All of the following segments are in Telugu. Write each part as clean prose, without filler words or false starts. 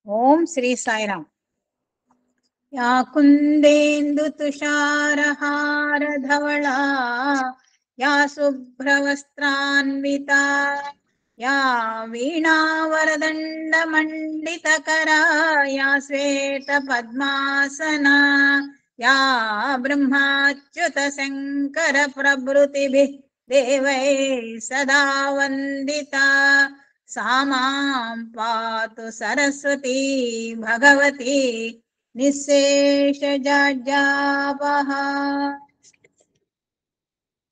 ఓం శ్రీ సాయిరామ్. యా కుందేందు తుషారహార ధవళా యా శుభ్రవస్త్రాన్వితా యా వీణావరదండ మండితకరా యా శ్వేత పద్మాసనా యా బ్రహ్మాచ్యుత శంకర ప్రభృతిభిః దేవైః సదా వందితా सा मां पातु सरस्वती भगवती నిశ్శేషజాడ్యాపహ.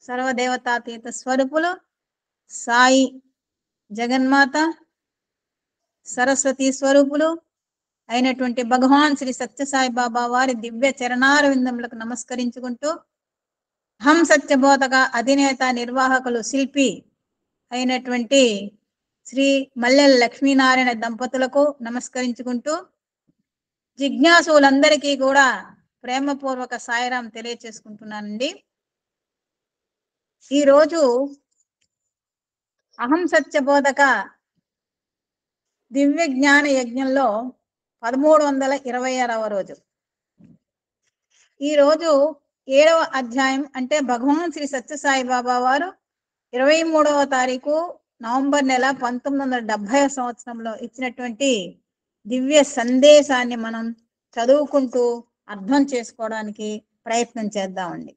సర్వదేవతాతీత స్వరూపులు సాయి జగన్మాత సరస్వతి స్వరూపులు అయినటువంటి భగవాన్ శ్రీ సత్యసాయి బాబా వారి దివ్య చరణార విందములకు నమస్కరించుకుంటూ హం సత్యబోధక అధినేత నిర్వాహకులు శిల్పి అయినటువంటి శ్రీ మల్లెల లక్ష్మీనారాయణ దంపతులకు నమస్కరించుకుంటూ జిజ్ఞాసులందరికీ కూడా ప్రేమపూర్వక సాయిరాం తెలియచేసుకుంటున్నానండి. ఈరోజు అహం సత్యబోధక దివ్య జ్ఞాన యజ్ఞంలో 1326వ రోజు. ఈరోజు 7వ అధ్యాయం అంటే భగవాన్ శ్రీ సత్యసాయి బాబా వారు 23వ తారీఖు నవంబర్ నెల 1970 సంవత్సరంలో ఇచ్చినటువంటి దివ్య సందేశాన్ని మనం చదువుకుంటూ అర్థం చేసుకోవడానికి ప్రయత్నం చేద్దామండి.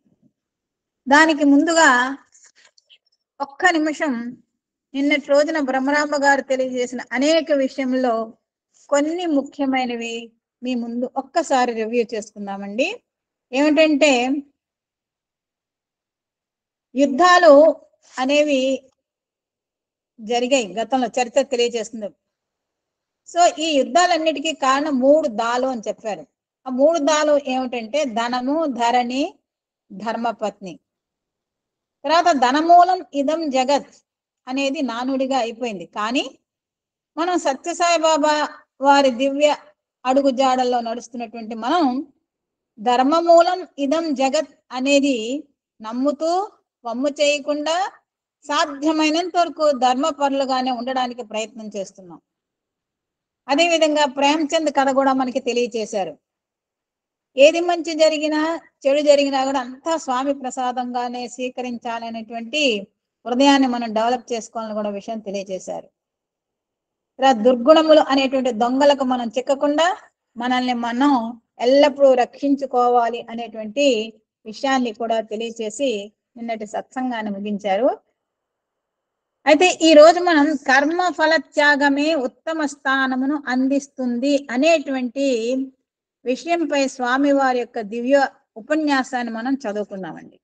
దానికి ముందుగా ఒక్క నిమిషం నిన్నటి రోజున బ్రహ్మరాంబ గారు తెలియజేసిన అనేక విషయంలో కొన్ని ముఖ్యమైనవి మీ ముందు ఒక్కసారి రివ్యూ చేసుకుందామండి. ఏమిటంటే యుద్ధాలు అనేవి జరిగాయి, గతంలో చరిత్ర తెలియజేస్తుంది. సో ఈ యుద్ధాలన్నిటికీ కారణం 3 దాలు అని చెప్పారు. ఆ 3 దాలు ఏమిటంటే ధనము, ధరణి, ధర్మపత్ని. తర్వాత ధనమూలం ఇదం జగత్ అనేది నానుడిగా అయిపోయింది. కానీ మనం సత్యసాయి బాబా వారి దివ్య అడుగు జాడల్లో నడుస్తున్నటువంటి మనం ధర్మమూలం ఇదం జగత్ అనేది నమ్ముతూ వమ్ము చేయకుండా సాధ్యమైనంత వరకు ధర్మపరులుగానే ఉండడానికి ప్రయత్నం చేస్తున్నాం. అదేవిధంగా ప్రేమచంద్ కథ కూడా మనకి తెలియచేశారు. ఏది మంచి జరిగినా చెడు జరిగినా కూడా అంతా స్వామి ప్రసాదంగానే స్వీకరించాలనేటువంటి హృదయాన్ని మనం డెవలప్ చేసుకోవాలని కూడా విషయం తెలియజేశారు. దుర్గుణములు అనేటువంటి దొంగలకు మనం చిక్కకుండా మనల్ని మనం ఎల్లప్పుడూ రక్షించుకోవాలి అనేటువంటి విషయాన్ని కూడా తెలియచేసి నిన్నటి సత్సంగాన్ని ముగించారు. అయితే ఈ రోజు మనం కర్మ ఫల త్యాగమే ఉత్తమ స్థానమును అందిస్తుంది అనేటువంటి విషయంపై స్వామి వారి యొక్క దివ్య ఉపన్యాసాన్ని మనం చదువుకున్నామండి.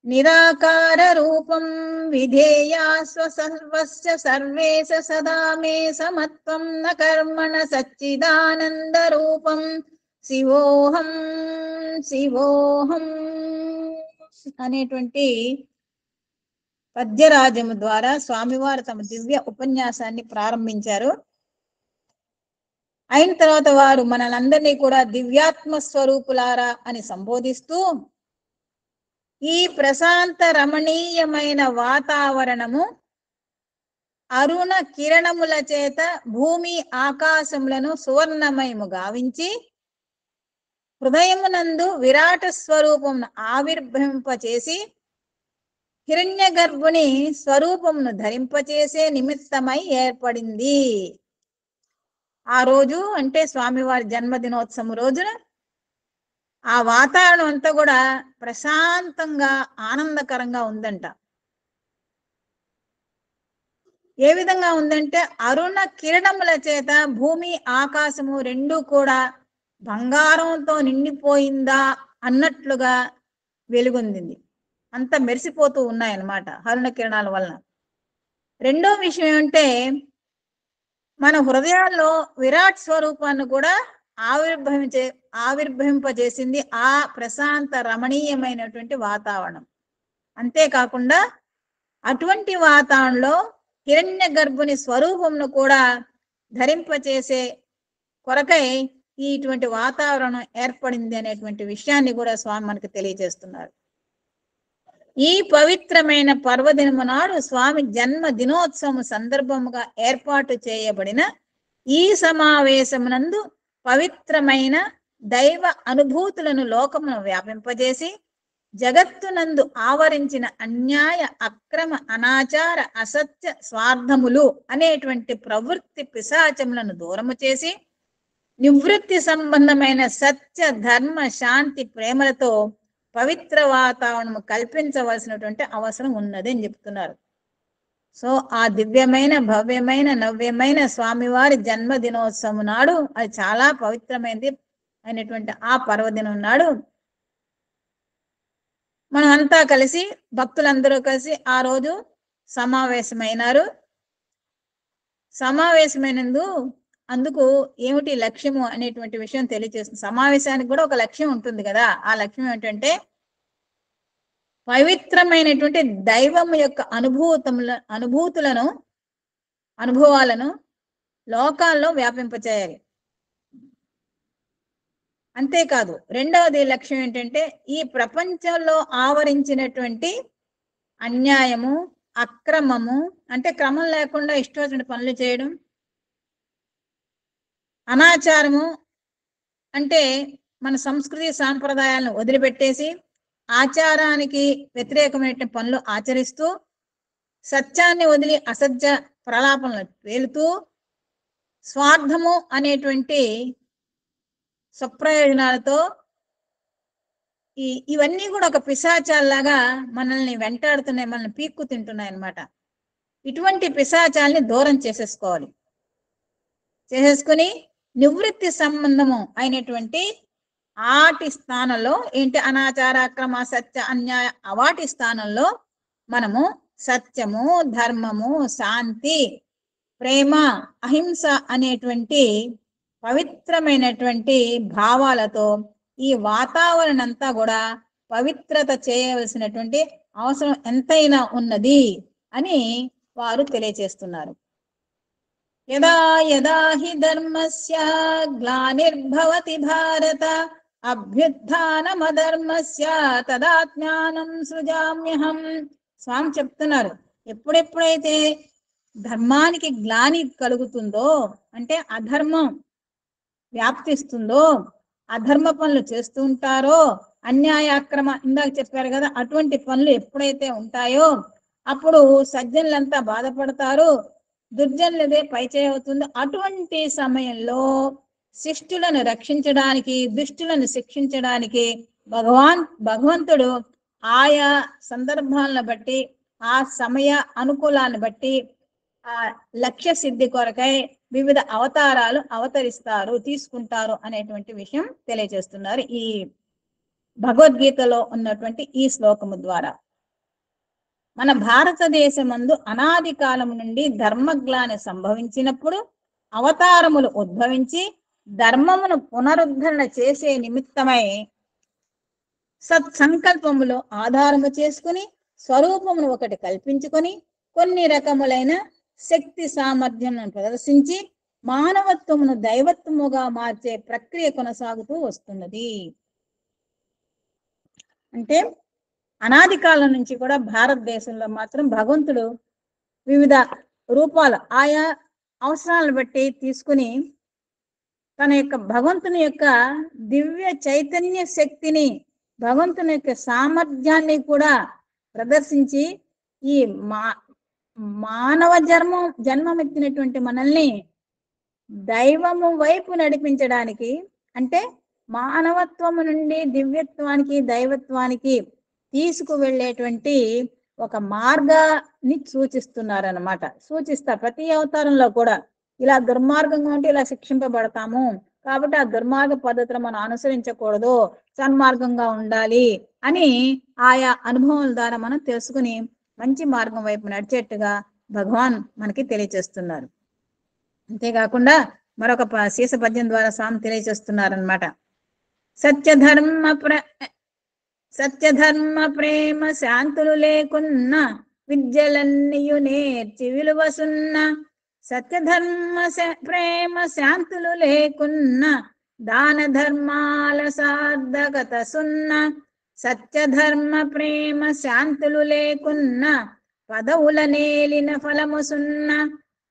నిరాకార రూపం విధేయా స్వసర్వస్య సర్వేశ సదా మే సమత్వం న కర్మణ సచ్చిదానంద రూపం శివోహం శివోహం అనేటువంటి పద్యరాజము ద్వారా స్వామివారు తమ దివ్య ఉపన్యాసాన్ని ప్రారంభించారు. అయిన తర్వాత వారు మనలందరినీ కూడా దివ్యాత్మ స్వరూపులారా అని సంబోధిస్తూ ఈ ప్రశాంత రమణీయమైన వాతావరణము అరుణ కిరణముల చేత భూమి ఆకాశములను సువర్ణమయము గావించి హృదయమునందు విరాట స్వరూపమును ఆవిర్భవింపచేసి హిరణ్య గర్భుని స్వరూపమును ధరింపచేసే నిమిత్తమై ఏర్పడింది. ఆ రోజు అంటే స్వామివారి జన్మదినోత్సవం రోజున ఆ వాతావరణం అంతా కూడా ప్రశాంతంగా ఆనందకరంగా ఉందంట. ఏ విధంగా ఉందంటే అరుణ కిరణముల చేత భూమి ఆకాశము రెండు కూడా బంగారంతో నిండిపోయిందా అన్నట్లుగా వెలుగొందింది. అంత మెరిసిపోతూ ఉన్నాయన్నమాట అరుణ కిరణాల వలన. రెండో విషయం ఏమంటే మన హృదయాల్లో విరాట్ స్వరూపాన్ని కూడా ఆవిర్భవింపజేసింది ఆ ప్రశాంత రమణీయమైనటువంటి వాతావరణం. అంతేకాకుండా అటువంటి వాతావరణంలో హిరణ్య గర్భుని స్వరూపమును కూడా ధరింపచేసే కొరకై ఇటువంటి వాతావరణం ఏర్పడింది అనేటువంటి విషయాన్ని కూడా స్వామి మనకు తెలియజేస్తున్నారు. ఈ పవిత్రమైన పర్వదినము నాడు స్వామి జన్మ దినోత్సవం సందర్భముగా ఏర్పాటు చేయబడిన ఈ సమావేశమునందు పవిత్రమైన దైవ అనుభూతులను లోకమును వ్యాపింపజేసి జగత్తునందు ఆవరించిన అన్యాయ అక్రమ అనాచార అసత్య స్వార్థములు అనేటువంటి ప్రవృత్తి పిశాచములను దూరము చేసి నివృత్తి సంబంధమైన సత్య ధర్మ శాంతి ప్రేమలతో పవిత్ర వాతావరణము కల్పించవలసినటువంటి అవసరం ఉన్నది అని చెప్తున్నారు. సో ఆ దివ్యమైన భవ్యమైన నవ్యమైన స్వామివారి జన్మదినోత్సవం నాడు, అది చాలా పవిత్రమైనది అయినటువంటి ఆ పర్వదినం నాడు మనం అంతా కలిసి, భక్తులందరూ కలిసి ఆ రోజు సమావేశమైనారు. సమావేశమైనందు అందుకు ఏమిటి లక్ష్యము అనేటువంటి విషయం తెలియజేస్తుంది. సమావేశానికి కూడా ఒక లక్ష్యం ఉంటుంది కదా. ఆ లక్ష్యం ఏంటంటే పవిత్రమైనటువంటి దైవం యొక్క అనుభవాలను లోకాల్లో వ్యాపింపచేయాలి. అంతేకాదు రెండవది లక్ష్యం ఏంటంటే ఈ ప్రపంచంలో ఆవరించినటువంటి అన్యాయము, అక్రమము, అంటే క్రమం లేకుండా ఇష్టం వచ్చిన పనులు చేయడం, అనాచారము అంటే మన సంస్కృతి సాంప్రదాయాలను వదిలిపెట్టేసి ఆచారానికి వ్యతిరేకమైన పనులు ఆచరిస్తూ, సత్యాన్ని వదిలి అసత్య ప్రలాపనలు పేలుతూ, స్వార్థము అనేటువంటి స్వప్రయోజనాలతో ఇవన్నీ కూడా ఒక పిశాచాల్లాగా మనల్ని వెంటాడుతున్నాయి, మనల్ని పీక్కు తింటున్నాయి అన్నమాట. ఇటువంటి పిశాచాల్ని దూరం చేసేసుకుని నివృత్తి సంబంధము అయినటువంటి ఆటి స్థానంలో ఏంటి అనాచార అక్రమ సత్య అన్యాయ అవాటి స్థానంలో మనము సత్యము, ధర్మము, శాంతి, ప్రేమ, అహింస అనేటువంటి పవిత్రమైనటువంటి భావాలతో ఈ వాతావరణం అంతా కూడా పవిత్రత చేయవలసినటువంటి అవసరం ఎంతైనా ఉన్నది అని వారు తెలియజేస్తున్నారు. యదా యదా హి ధర్మస్య గ్లానిర్భవతి భారత అభ్యుత్థానమధర్మస్య తదాజ్ఞానం సృజామ్యహం. స్వామి చెప్తున్నారు, ఎప్పుడెప్పుడైతే ధర్మానికి గ్లాని కలుగుతుందో, అంటే అధర్మం వ్యాప్తిస్తుందో, అధర్మ పనులు చేస్తూ ఉంటారో, అన్యాయ అక్రమ ఇందాక చెప్పారు కదా, అటువంటి పనులు ఎప్పుడైతే ఉంటాయో అప్పుడు సజ్జనులంతా బాధపడతారు, దుర్జనులదే పైచేయి అవుతుందో. అటువంటి సమయంలో శిష్టులను రక్షించడానికి, దుష్టులను శిక్షించడానికి భగవంతుడు ఆయా సందర్భాలను బట్టి, ఆ సమయ అనుకూలాన్ని బట్టి, ఆ లక్ష్య సిద్ధి కొరకై వివిధ అవతారాలు అవతరిస్తారు, తీసుకుంటారు అనేటువంటి విషయం తెలియజేస్తున్నారు ఈ భగవద్గీతలో ఉన్నటువంటి ఈ శ్లోకము ద్వారా. మన భారతదేశమందు అనాది కాలం నుండి ధర్మగ్లాని సంభవించినప్పుడు అవతారములు ఉద్భవించి ధర్మమును పునరుద్ధరణ చేసే నిమిత్తమై సత్సంకల్పములో ఆధారము చేసుకుని స్వరూపమును ఒకటి కల్పించుకొని కొన్ని రకములైన శక్తి సామర్థ్యములను ప్రదర్శించి మానవత్వమును దైవత్వముగా మార్చే ప్రక్రియ కొనసాగుతూ వస్తున్నది. అంటే అనాది కాలం నుంచి కూడా భారతదేశంలో మాత్రం భగవంతుడు వివిధ రూపాలు ఆయా అవసరాలను బట్టి తీసుకుని తన యొక్క భగవంతుని యొక్క దివ్య చైతన్య శక్తిని, భగవంతుని యొక్క సామర్థ్యాన్ని కూడా ప్రదర్శించి ఈ మానవ జన్మమెత్తినటువంటి మనల్ని దైవము వైపు నడిపించడానికి, అంటే మానవత్వము నుండి దివ్యత్వానికి, దైవత్వానికి తీసుకువెళ్ళేటువంటి ఒక మార్గాన్ని సూచిస్తున్నారన్నమాట. సూచిస్తారు ప్రతి అవతారంలో కూడా. ఇలా దుర్మార్గంగా ఉంటే ఇలా శిక్షింపబడతాము, కాబట్టి ఆ దుర్మార్గ పద్ధతులు మనం అనుసరించకూడదు, సన్మార్గంగా ఉండాలి అని ఆయా అనుభవాల ద్వారా మనం తెలుసుకుని మంచి మార్గం వైపు నడిచేట్టుగా భగవాన్ మనకి తెలియచేస్తున్నారు. అంతేకాకుండా మరొక శీర్ష పద్యం ద్వారా స్వామి తెలియచేస్తున్నారనమాట. సత్యధర్మ ప్రేమ శాంతులు లేకున్న విద్యలన్నీయు నేర్చి విలువసున్న, సత్యధర్మ ప్రేమ శాంతులు లేకున్న దాన ధర్మాల సార్థకత సున్న, సత్యధర్మ ప్రేమ శాంతులు లేకున్న పదవుల నేలిన ఫలము సున్న.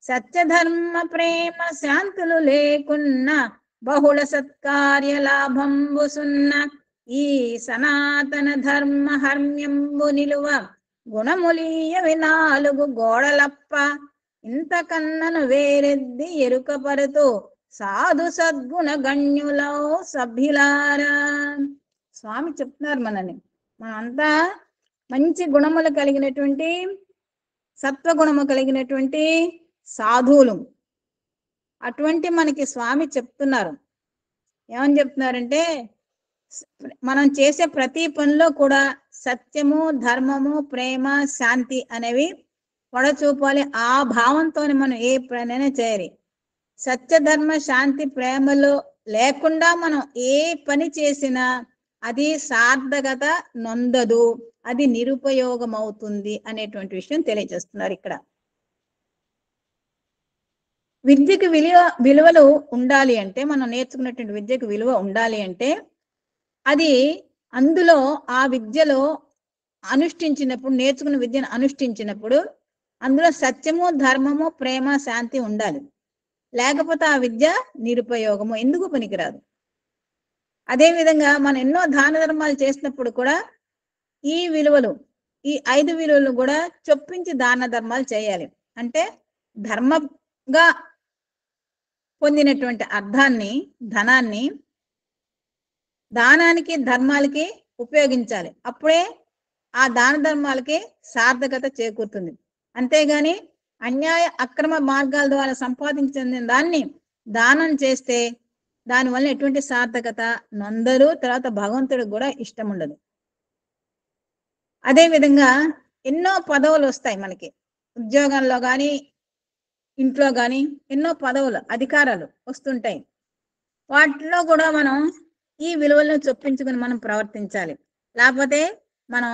సత్యధర్మ ప్రేమ శాంతులు లేకున్న బహుళ సత్కార్య లాభంబు సున్న. ఈ సనాతన ధర్మ హర్మ్యంబు నిలువ గుణములీయవి నాలుగు గోడలప్ప. ఇంతకన్నను వేరెద్ది ఎరుకపరుతూ సాధు సద్గుణ గణ్యులో సభ్యులారా. స్వామి చెప్తున్నారు మనంతా మంచి గుణములు కలిగినటువంటి సత్వగుణము కలిగినటువంటి సాధువులు. అటువంటి మనకి స్వామి చెప్తున్నారు. ఏమని చెప్తున్నారంటే, మనం చేసే ప్రతి పనిలో కూడా సత్యము, ధర్మము, ప్రేమ, శాంతి అనేవి పొడచూపాలి. ఆ భావంతోనే మనం ఏ పనైనా చేయాలి. సత్యధర్మ శాంతి ప్రేమలో లేకుండా మనం ఏ పని చేసినా అది సార్థకత నొందదు, అది నిరుపయోగం అవుతుంది అనేటువంటి విషయం తెలియజేస్తున్నారు ఇక్కడ. విద్యకు విలువలు ఉండాలి అంటే, మనం నేర్చుకున్నటువంటి విద్యకు విలువ ఉండాలి అంటే అది అందులో ఆ విద్యలో అనుష్ఠించినప్పుడు, నేర్చుకున్న విద్యను అనుష్ఠించినప్పుడు అందులో సత్యము, ధర్మము, ప్రేమ, శాంతి ఉండాలి. లేకపోతే ఆ విద్య నిరుపయోగము, ఎందుకు పనికిరాదు. అదేవిధంగా మనం ఎన్నో దాన ధర్మాలు చేసినప్పుడు కూడా ఈ విలువలు, ఈ 5 విలువలు కూడా చొప్పించి దాన ధర్మాలు చేయాలి. అంటే ధర్మంగా పొందినటువంటి అర్థాన్ని, ధనాన్ని దానానికి, ధర్మాలకి ఉపయోగించాలి. అప్పుడే ఆ దాన ధర్మాలకి సార్థకత చేకూరుతుంది. అంతేగాని అన్యాయ అక్రమ మార్గాల ద్వారా సంపాదించిన దాన్ని దానం చేస్తే దానివల్ల ఎటువంటి సార్థకత నొందరు, తర్వాత భగవంతుడికి కూడా ఇష్టం ఉండదు. అదేవిధంగా ఎన్నో పదవులు వస్తాయి మనకి, ఉద్యోగంలో కానీ ఇంట్లో కానీ ఎన్నో పదవులు, అధికారాలు వస్తుంటాయి. వాటిలో కూడా మనం ఈ విలువలను చొప్పించుకుని మనం ప్రవర్తించాలి. లేకపోతే మనం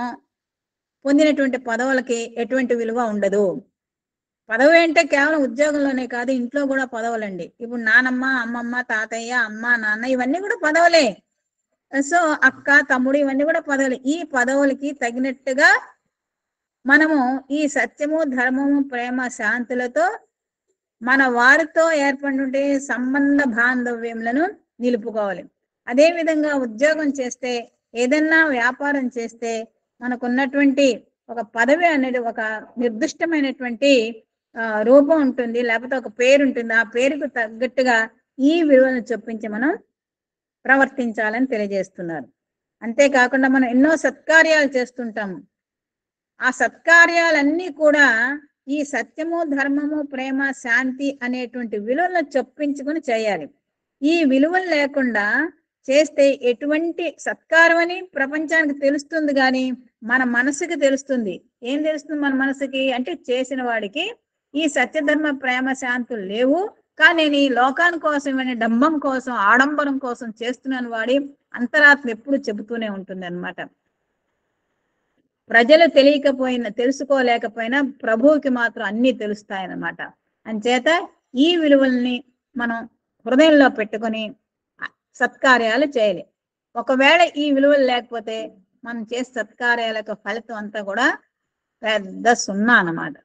పొందినటువంటి పదవులకి ఎటువంటి విలువ ఉండదు. పదవి అంటే కేవలం ఉద్యోగంలోనే కాదు, ఇంట్లో కూడా పదవులండి. ఇప్పుడు నానమ్మ, అమ్మమ్మ, తాతయ్య, అమ్మ, నాన్న ఇవన్నీ కూడా పదవులే. సో అక్క, తమ్ముడు ఇవన్నీ కూడా పదవులు. ఈ పదవులకి తగినట్టుగా మనము ఈ సత్యము, ధర్మము, ప్రేమ, శాంతులతో మన వారితో ఏర్పడినటువంటి సంబంధ బాంధవ్యములను నిలుపుకోవాలి. అదేవిధంగా ఉద్యోగం చేస్తే, ఏదన్నా వ్యాపారం చేస్తే మనకున్నటువంటి ఒక పదవి అనేది ఒక నిర్దిష్టమైనటువంటి రూపం ఉంటుంది, లేకపోతే ఒక పేరు ఉంటుంది. ఆ పేరుకు తగ్గట్టుగా ఈ విలువలను చొప్పించి మనం ప్రవర్తించాలని తెలియజేస్తున్నారు. అంతేకాకుండా మనం ఎన్నో సత్కార్యాలు చేస్తుంటాము. ఆ సత్కార్యాలన్నీ కూడా ఈ సత్యము, ధర్మము, ప్రేమ, శాంతి అనేటువంటి విలువలను చొప్పించుకొని చేయాలి. ఈ విలువలు లేకుండా చేస్తే ఎటువంటి సత్కారం అని ప్రపంచానికి తెలుస్తుంది, కానీ మన మనసుకి తెలుస్తుంది. ఏం తెలుస్తుంది మన మనసుకి అంటే, చేసిన వాడికి ఈ సత్యధర్మ, ప్రేమ, శాంతులు లేవు, కానీ నేను ఈ లోకాని కోసం, డంబం కోసం, ఆడంబరం కోసం చేస్తున్నాను వాడి అంతరాత్మ ఎప్పుడు చెబుతూనే ఉంటుంది అన్నమాట. ప్రజలు తెలుసుకోలేకపోయినా ప్రభువుకి మాత్రం అన్ని తెలుస్తాయన్నమాట. అంచేత ఈ విలువల్ని మనం హృదయంలో పెట్టుకొని సత్కార్యాలు చేయాలి. ఒకవేళ ఈ విలువలు లేకపోతే మనం చేసే సత్కార్యాలకు ఫలితం అంతా కూడా పెద్ద సున్నా అన్నమాట.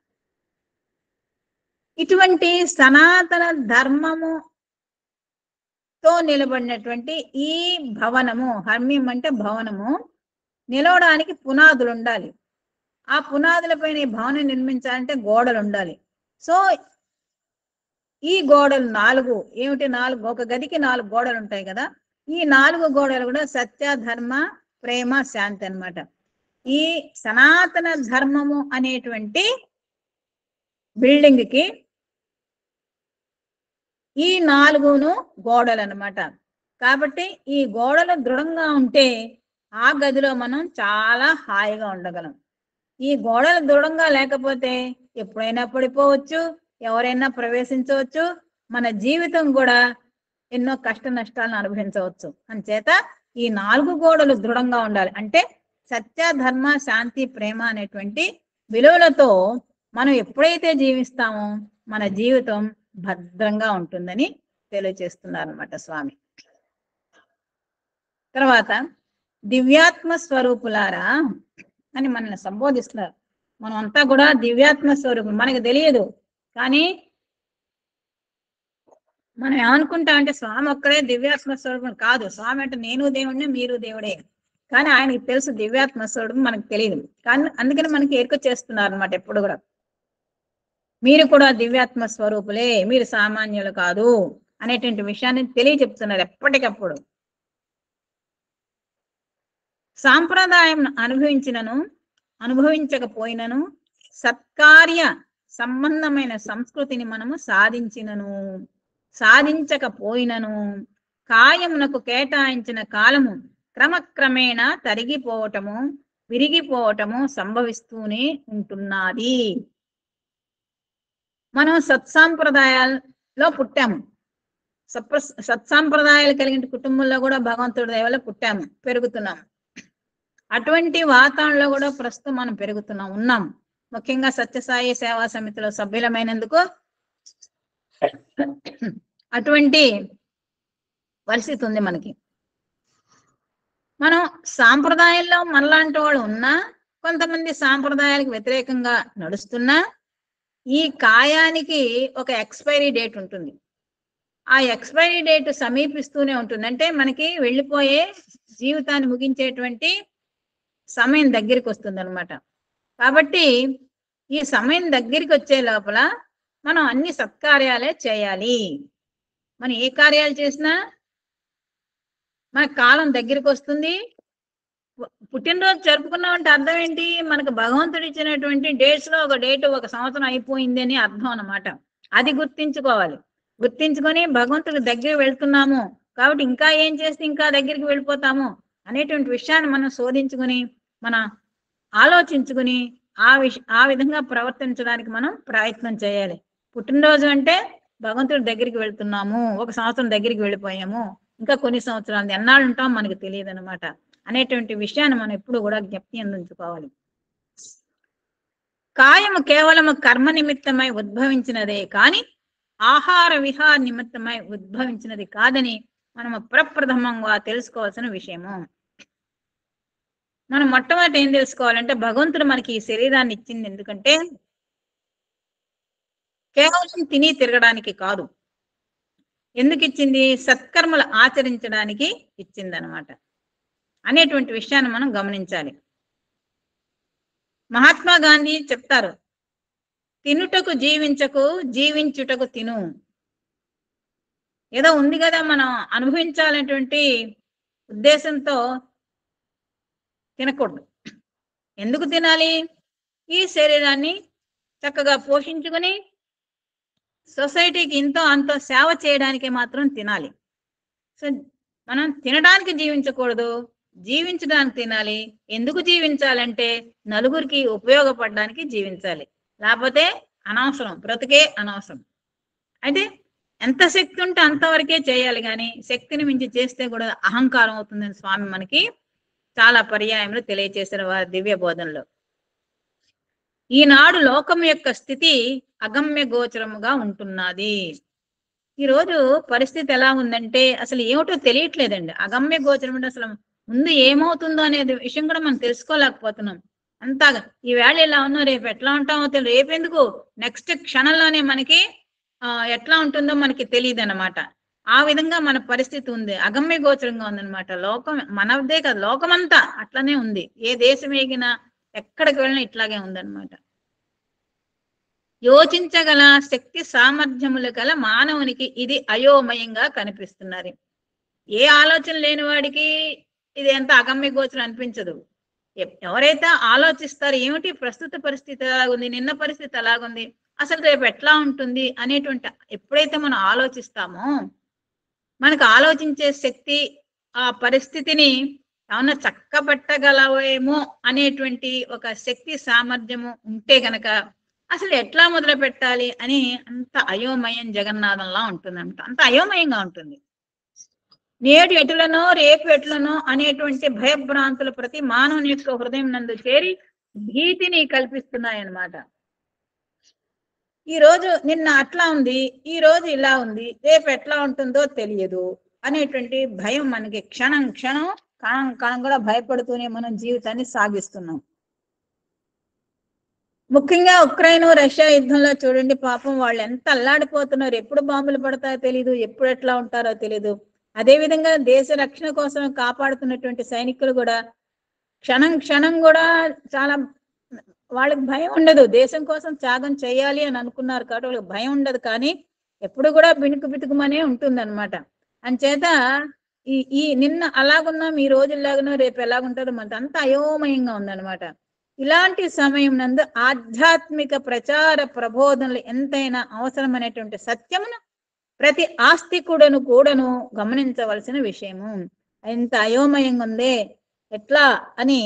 ఇటువంటి సనాతన ధర్మముతో నిలబడినటువంటి ఈ భవనము, హర్మ్యం అంటే భవనము, నిలవడానికి పునాదులు ఉండాలి. ఆ పునాదులపైన ఈ భవనం నిర్మించాలంటే గోడలు ఉండాలి. సో ఈ గోడలు 4 ఏమిటి? 4, ఒక గదికి 4 గోడలు ఉంటాయి కదా. ఈ 4 గోడలు కూడా సత్య, ధర్మ, ప్రేమ, శాంతి అన్నమాట. ఈ సనాతన ధర్మము అనేటువంటి బిల్డింగ్ కి ఈ 4 గోడలు అన్నమాట. కాబట్టి ఈ గోడలు దృఢంగా ఉంటే ఆ గదిలో మనం చాలా హాయిగా ఉండగలం. ఈ గోడలు దృఢంగా లేకపోతే ఎప్పుడైనా పడిపోవచ్చు, ఎవరైనా ప్రవేశించవచ్చు, మన జీవితం కూడా ఎన్నో కష్ట నష్టాలను అనుభవించవచ్చు. అంచేత ఈ 4 గోడలు దృఢంగా ఉండాలి. అంటే సత్య, ధర్మ, శాంతి, ప్రేమ అనేటువంటి విలువలతో మనం ఎప్పుడైతే జీవిస్తామో మన జీవితం భద్రంగా ఉంటుందని తెలియజేస్తున్నారు అన్నమాట స్వామి. తర్వాత దివ్యాత్మ స్వరూపులారా అని మనల్ని సంబోధిస్తున్నారు. మనం అంతా కూడా దివ్యాత్మ స్వరూపం, మనకు తెలియదు. కానీ మనం ఏమనుకుంటా అంటే స్వామి ఒక్కడే దివ్యాత్మ స్వరూపం. కాదు, స్వామి అంటే నేను దేవుడిని, మీరు దేవుడే. కానీ ఆయనకి తెలుసు దివ్యాత్మ స్వరూపం, మనకు తెలియదు. కానీ అందుకని మనకి చేస్తున్నారు అనమాట. ఎప్పుడు కూడా మీరు కూడా దివ్యాత్మ స్వరూపులే, మీరు సామాన్యులు కాదు అనేటువంటి విషయాన్ని తెలియచెప్తున్నారు ఎప్పటికప్పుడు. సాంప్రదాయం అనుభవించకపోయినను సత్కార్య సంబంధమైన సంస్కృతిని మనము సాధించకపోయినను కాయమునకు కేటాయించిన కాలము క్రమక్రమేణా తరిగిపోవటము, విరిగిపోవటము సంభవిస్తూనే ఉంటున్నది. మనం సత్సాంప్రదాయాల్లో పుట్టాము. సత్సాంప్రదాయాలు కలిగిన కుటుంబంలో కూడా భగవంతుడి దయ వల్ల పుట్టాము, పెరుగుతున్నాము. అటువంటి వాతావరణంలో కూడా ప్రస్తుతం మనం ఉన్నాం. ముఖ్యంగా సత్యసాయి సేవా సమితిలో సభ్యులమైనందుకు అటువంటి పరిస్థితి ఉంది మనకి. మనం సాంప్రదాయాల్లో మనలాంటి వాళ్ళు ఉన్నా, కొంతమంది సాంప్రదాయాలకు వ్యతిరేకంగా నడుస్తున్నా, ఈ కాయానికి ఒక ఎక్స్పైరీ డేట్ ఉంటుంది. ఆ ఎక్స్పైరీ డేట్ సమీపిస్తూనే ఉంటుంది. అంటే మనకి వెళ్ళిపోయే జీవితాన్ని ముగించేటువంటి సమయం దగ్గరికి వస్తుంది అనమాట. కాబట్టి ఈ సమయం దగ్గరికి వచ్చే లోపల మనం అన్ని సత్కార్యాలే చేయాలి. మనం ఏ కార్యాలు చేసినా మన కాలం దగ్గరికి వస్తుంది. పుట్టినరోజు జరుపుకున్నామంటే అర్థం ఏంటి? మనకు భగవంతుడు ఇచ్చినటువంటి డేట్స్ లో ఒక డేట్, ఒక సంవత్సరం అయిపోయింది అని అర్థం అన్నమాట. అది గుర్తించుకోవాలి. గుర్తించుకొని భగవంతుడి దగ్గర వెళ్తున్నాము కాబట్టి ఇంకా ఏం చేస్తే ఇంకా దగ్గరికి వెళ్ళిపోతాము అనేటువంటి విషయాన్ని మనం శోధించుకుని, మన ఆలోచించుకుని ఆ విధంగా ప్రవర్తించడానికి మనం ప్రయత్నం చేయాలి. పుట్టినరోజు అంటే భగవంతుడి దగ్గరికి వెళ్తున్నాము, ఒక సంవత్సరం దగ్గరికి వెళ్ళిపోయాము, ఇంకా కొన్ని సంవత్సరాలు ఎన్నాళ్ళు ఉంటాం మనకు తెలియదు అనమాట అనేటువంటి విషయాన్ని మనం ఎప్పుడు కూడా జ్ఞప్తి అందించుకోవాలి. కాయము కేవలము కర్మ నిమిత్తమై ఉద్భవించినదే కానీ ఆహార విహార నిమిత్తమై ఉద్భవించినది కాదని మనం ప్రప్రథమంగా తెలుసుకోవాల్సిన విషయము. మనం మొట్టమొదటి ఏం తెలుసుకోవాలంటే, భగవంతుడు మనకి ఈ శరీరాన్ని ఇచ్చింది ఎందుకంటే కేవలం తిని తిరగడానికి కాదు. ఎందుకు ఇచ్చింది? సత్కర్మలు ఆచరించడానికి ఇచ్చింది అనమాట అనేటువంటి విషయాన్ని మనం గమనించాలి. మహాత్మా గాంధీ చెప్తారు, తినుటకు జీవించకు, జీవించుటకు తిను. ఏదో ఉంది కదా మనం అనుభవించాలనేటువంటి ఉద్దేశంతో తినకూడదు. ఎందుకు తినాలి? ఈ శరీరాన్ని చక్కగా పోషించుకుని సొసైటీకి ఇంతో అంతో సేవ చేయడానికి మాత్రం తినాలి. సో మనం తినడానికి జీవించకూడదు, జీవించడానికి తినాలి. ఎందుకు జీవించాలంటే నలుగురికి ఉపయోగపడడానికి జీవించాలి. లేకపోతే అనవసరం, బ్రతికే అనవసరం. అయితే ఎంత శక్తి ఉంటే అంతవరకే చేయాలి, కానీ శక్తిని మించి చేస్తే కూడా అహంకారం అవుతుందని స్వామి మనకి చాలా పర్యాయములు తెలియచేసిన వారి దివ్య బోధనలో. ఈనాడు లోకం యొక్క స్థితి అగమ్య గోచరముగా ఉంటున్నది. ఈరోజు పరిస్థితి ఎలా ఉందంటే అసలు ఏమిటో తెలియట్లేదండి. అగమ్య గోచరం అంటే అసలు ముందు ఏమవుతుందో అనేది విషయం కూడా మనం తెలుసుకోలేకపోతున్నాం. అంతాగా ఈవేళ ఎలా ఉన్నాం, రేపు ఎట్లా ఉంటామో తెలియదు. రేపెందుకు, నెక్స్ట్ క్షణంలోనే మనకి ఎట్లా ఉంటుందో మనకి తెలియదు అన్నమాట. ఆ విధంగా మన పరిస్థితి ఉంది, అగమ్య గోచరంగా ఉందన్నమాట. లోకం మనదే కాదు, లోకమంతా అట్లనే ఉంది. ఏ దేశం ఎగినా ఎక్కడికి వెళ్ళినా ఇట్లాగే ఉందన్నమాట. యోచించగల శక్తి సామర్థ్యములు గల మానవునికి ఇది అయోమయంగా కనిపిస్తున్నది. ఏ ఆలోచన లేని వాడికి ఇది ఎంత అగమ్య గోచరం అనిపించదు. ఎవరైతే ఆలోచిస్తారో ఏమిటి ప్రస్తుత పరిస్థితి ఎలాగుంది, నిన్న పరిస్థితి ఎలాగుంది, అసలు రేపు ఎట్లా ఉంటుంది అనేటువంటి ఎప్పుడైతే మనం ఆలోచిస్తామో మనకు ఆలోచించే శక్తి, ఆ పరిస్థితిని ఏమన్నా చక్కబెట్టగలవేమో అనేటువంటి ఒక శక్తి సామర్థ్యము ఉంటే గనక అసలు ఎట్లా మొదలు పెట్టాలి అని అంత అయోమయం జగన్నాథంలా ఉంటుందంట. అంత అయోమయంగా ఉంటుంది. నేడు ఎటులనో రేపు ఎట్లనో అనేటువంటి భయభ్రాంతులు ప్రతి మానవుని యొక్క హృదయం నందు చేరి భీతిని కల్పిస్తున్నాయన్నమాట. ఈ రోజు నిన్న అట్లా ఉంది, ఈ రోజు ఇలా ఉంది, రేపు ఎట్లా ఉంటుందో తెలియదు అనేటువంటి భయం మనకి క్షణం క్షణం కణం కణం కూడా భయపడుతూనే మనం జీవితాన్ని సాగిస్తున్నాం. ముఖ్యంగా ఉక్రెయిన్ రష్యా యుద్ధంలో చూడండి, పాపం వాళ్ళు ఎంత అల్లాడిపోతున్నారు. ఎప్పుడు బాంబులు పడతాయో తెలియదు, ఎప్పుడు ఎట్లా ఉంటారో తెలియదు. అదే విధంగా దేశ రక్షణ కోసం కాపాడుతున్నటువంటి సైనికులు కూడా క్షణం క్షణం కూడా చాలా, వాళ్ళకి భయం ఉండదు. దేశం కోసం త్యాగం చేయాలి అని అనుకున్నారు కాబట్టి వాళ్ళకి భయం ఉండదు. కానీ ఎప్పుడు కూడా బిణుకు బితుకుమనే ఉంటుంది అనమాట. అంచేత ఈ నిన్న అలాగున్నాం, ఈ రోజులాగానో రేపు ఎలాగుంటారో మనకు అంత అయోమయంగా ఉందన్నమాట. ఇలాంటి సమయం నందు ఆధ్యాత్మిక ప్రచార ప్రబోధనలు ఎంతైనా అవసరమైనటువంటి సత్యమును ప్రతి ఆస్తికుడను కూడాను గమనించవలసిన విషయము. ఎంత అయోమయంగా ఉందే ఎట్లా అని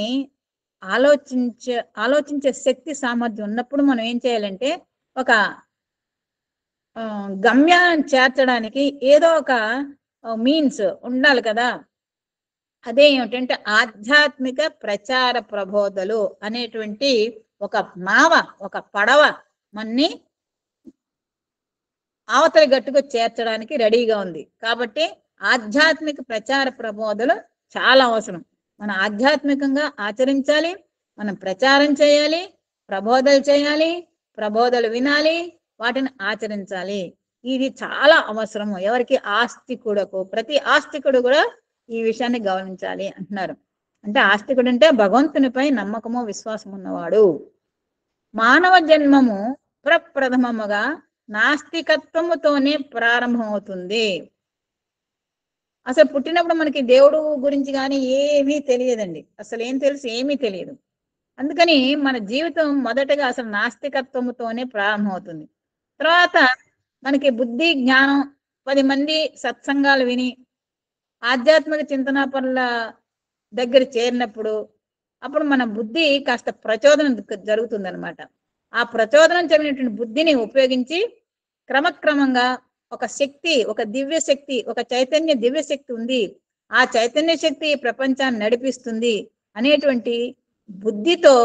ఆలోచించే శక్తి సామర్థ్యం ఉన్నప్పుడు మనం ఏం చేయాలంటే, ఒక గమ్యాన్ని చేర్చడానికి ఏదో ఒక మీన్స్ ఉండాలి కదా. అదే ఏమిటంటే ఆధ్యాత్మిక ప్రచార ప్రబోధలు అనేటువంటి ఒక నావ, ఒక పడవ మన్ని అవతలి గట్టుకు చేర్చడానికి రెడీగా ఉంది. కాబట్టి ఆధ్యాత్మిక ప్రచార ప్రబోధలు చాలా అవసరం. మనం ఆధ్యాత్మికంగా ఆచరించాలి, మనం ప్రచారం చేయాలి, ప్రబోధలు చేయాలి, ప్రబోధలు వినాలి, వాటిని ఆచరించాలి. ఇది చాలా అవసరము. ఎవరికి? ఆస్తికుడకు. ప్రతి ఆస్తికుడు కూడా ఈ విషయాన్ని గమనించాలి అంటున్నారు. అంటే ఆస్తికుడు అంటే భగవంతునిపై నమ్మకము విశ్వాసం ఉన్నవాడు. మానవ జన్మము ప్రప్రథమముగా నాస్తికత్వముతోనే ప్రారంభమవుతుంది. అసలు పుట్టినప్పుడు మనకి దేవుడు గురించి కానీ ఏమీ తెలియదండి. అసలు ఏం తెలుసు? ఏమీ తెలియదు. అందుకని మన జీవితం మొదటగా అసలు నాస్తికత్వముతోనే ప్రారంభమవుతుంది. తర్వాత మనకి బుద్ధి జ్ఞానం, 10 మంది సత్సంగాలు విని ఆధ్యాత్మిక చింతన పనుల దగ్గర చేరినప్పుడు అప్పుడు మన బుద్ధి కాస్త ప్రచోదనం జరుగుతుంది అనమాట. ఆ ప్రచోదనం జరిగినటువంటి బుద్ధిని ఉపయోగించి క్రమక్రమంగా ఒక శక్తి, ఒక దివ్య శక్తి, ఒక చైతన్య దివ్య శక్తి ఉంది, ఆ చైతన్య శక్తి ప్రపంచాన్ని నడిపిస్తుంది అనేటువంటి బుద్ధితో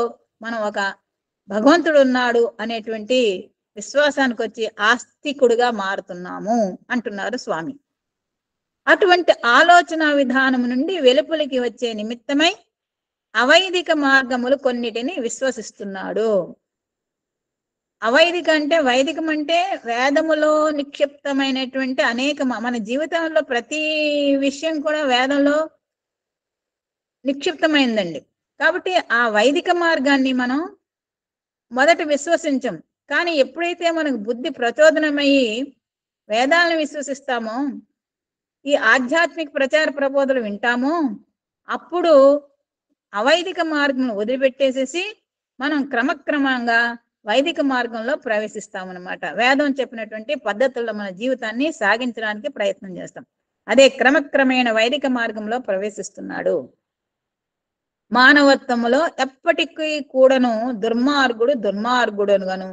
మనం ఒక భగవంతుడు ఉన్నాడు అనేటువంటి విశ్వాసానికి వచ్చి ఆస్తికుడుగా మారుతున్నాము అంటున్నారు స్వామి. అటువంటి ఆలోచన విధానం నుండి వెలుపలికి వచ్చే నిమిత్తమై అవైదిక మార్గములు కొన్నిటిని విశ్వసిస్తున్నాడు. అవైదిక అంటే, వైదికం అంటే వేదములో నిక్షిప్తమైనటువంటి అనేక మన జీవితంలో ప్రతి విషయం కూడా వేదంలో నిక్షిప్తమైందండి. కాబట్టి ఆ వైదిక మార్గాన్ని మనం మొదట విశ్వసించం. కానీ ఎప్పుడైతే మనకు బుద్ధి ప్రచోదనమయ్యి వేదాలను విశ్వసిస్తామో, ఈ ఆధ్యాత్మిక ప్రచార ప్రబోధలు వింటామో, అప్పుడు అవైదిక మార్గం వదిలిపెట్టేసేసి మనం క్రమక్రమంగా వైదిక మార్గంలో ప్రవేశిస్తామన్నమాట. వేదం చెప్పినటువంటి పద్ధతుల్లో మన జీవితాన్ని సాగించడానికి ప్రయత్నం చేస్తాం. అదే క్రమక్రమేణ వైదిక మార్గంలో ప్రవేశిస్తున్నాడు. మానవత్వములో ఎప్పటికీ కూడాను దుర్మార్గుడు దుర్మార్గుడుగాను,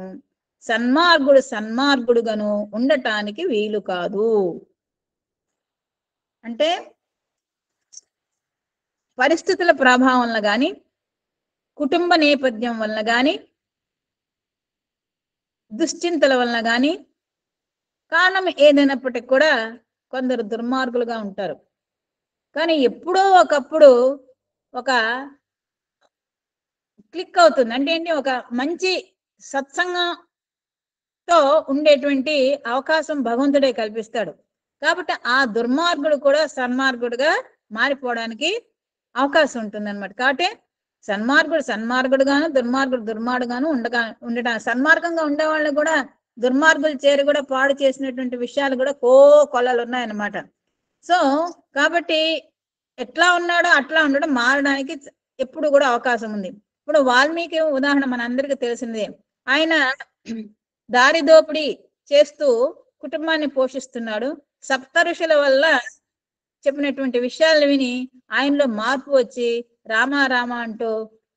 సన్మార్గుడు సన్మార్గుడుగాను ఉండటానికి వీలు కాదు. అంటే పరిస్థితుల ప్రభావం వల్ల కానీ, కుటుంబ నేపథ్యం వలన కానీ, దుశ్చింతల వలన కానీ, కారణం ఏదైనప్పటికీ కూడా కొందరు దుర్మార్గులుగా ఉంటారు. కానీ ఎప్పుడో ఒకప్పుడు ఒక క్లిక్ అవుతుంది. అంటే ఏంటి? ఒక మంచి సత్సంగంతో ఉండేటువంటి అవకాశం భగవంతుడే కల్పిస్తాడు. కాబట్టి ఆ దుర్మార్గుడు కూడా సన్మార్గుడుగా మారిపోవడానికి అవకాశం ఉంటుంది అనమాట. కాబట్టి సన్మార్గుడు సన్మార్గుడుగాను, దుర్మార్గుడు దుర్మార్గుడుగాను ఉండటం. సన్మార్గంగా ఉండే వాళ్ళు కూడా దుర్మార్గులు చేరి కూడా పాడు చేసినటువంటి విషయాలు కూడా కొల్లలు ఉన్నాయన్నమాట. సో కాబట్టి ఎట్లా ఉన్నాడో అట్లా ఉండడం, మారడానికి ఎప్పుడు కూడా అవకాశం ఉంది. ఇప్పుడు వాల్మీకి ఉదాహరణ మనందరికీ తెలిసిందే. ఆయన దారి దోపిడీ చేస్తూ కుటుంబాన్ని పోషిస్తున్నాడు. సప్తఋషుల వల్ల చెప్పినటువంటి విషయాలు విని ఆయనలో మార్పు వచ్చి రామ రామ అంటూ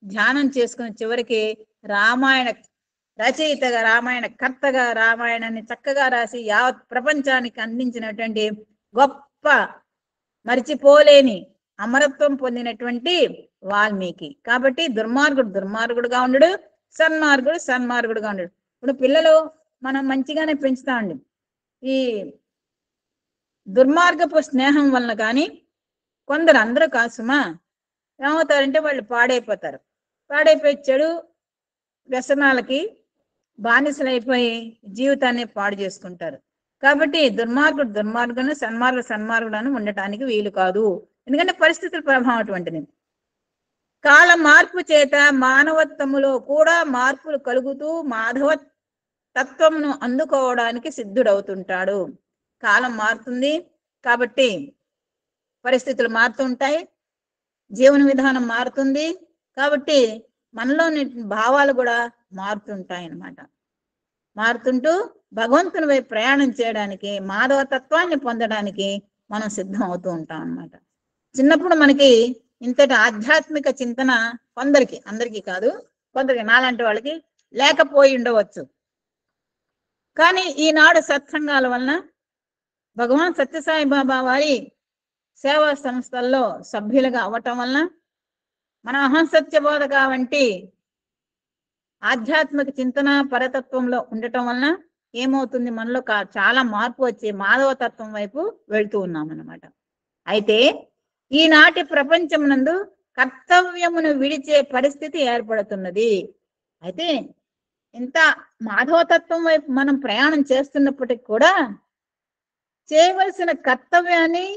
ధ్యానం చేసుకుని చివరికి రామాయణ రచయితగా, రామాయణ కర్తగా, రామాయణాన్ని చక్కగా రాసి యావత్ ప్రపంచానికి అందించినటువంటి గొప్ప మరిచిపోలేని అమరత్వం పొందినటువంటి వాల్మీకి. కాబట్టి దుర్మార్గుడు దుర్మార్గుడుగా ఉండడు, సన్మార్గుడు సన్మార్గుడుగా ఉండడు. ఇప్పుడు పిల్లలు మనం మంచిగానే పెంచుతామండి. ఈ దుర్మార్గపు స్నేహం వలన కానీ, కొందరు, అందరూ కాదు సుమా. ఏమవుతారంటే వాళ్ళు పాడైపోతారు. పాడైపోయి చెడు వ్యసనాలకి బానిసలైపోయి జీవితాన్ని పాడు చేసుకుంటారు. కాబట్టి దుర్మార్గుడు దుర్మార్గుడు, సన్మార్గుడు ఉండటానికి వీలు కాదు. ఎందుకంటే పరిస్థితుల ప్రభావం అటువంటిది. కాల మార్పు చేత మానవత్వములో కూడా మార్పులు కలుగుతూ మాధవ తత్వమును అందుకోవడానికి సిద్ధుడవుతుంటాడు. కాలం మారుతుంది కాబట్టి పరిస్థితులు మారుతుంటాయి, జీవన విధానం మారుతుంది కాబట్టి మనలోని భావాలు కూడా మారుతుంటాయి అన్నమాట. మారుతుంటూ భగవంతుని వైపు ప్రయాణం చేయడానికి, మాధవతత్వాన్ని పొందడానికి మనం సిద్ధం అవుతూ ఉంటాం అన్నమాట. చిన్నప్పుడు మనకి ఇంతటి ఆధ్యాత్మిక చింతన కొందరికి, అందరికీ కాదు, కొందరికి నాలాంటి వాళ్ళకి లేకపోయి ఉండవచ్చు. కానీ ఈనాడు సత్సంగాల వలన, భగవాన్ సత్యసాయి బాబా వారి సేవా సంస్థల్లో సభ్యులుగా అవ్వటం వలన, మన అహంసత్యబోధక వంటి ఆధ్యాత్మిక చింతన పరతత్వంలో ఉండటం వలన ఏమవుతుంది, మనలో చాలా మార్పు వచ్చి మాధవతత్వం వైపు వెళ్తూ ఉన్నాం అన్నమాట. అయితే ఈనాటి ప్రపంచమునందు కర్తవ్యమును విడిచే పరిస్థితి ఏర్పడుతున్నది. అయితే ఇంత మాధవతత్వం వైపు మనం ప్రయాణం చేస్తున్నప్పటికి కూడా చేయవలసిన కర్తవ్యాన్ని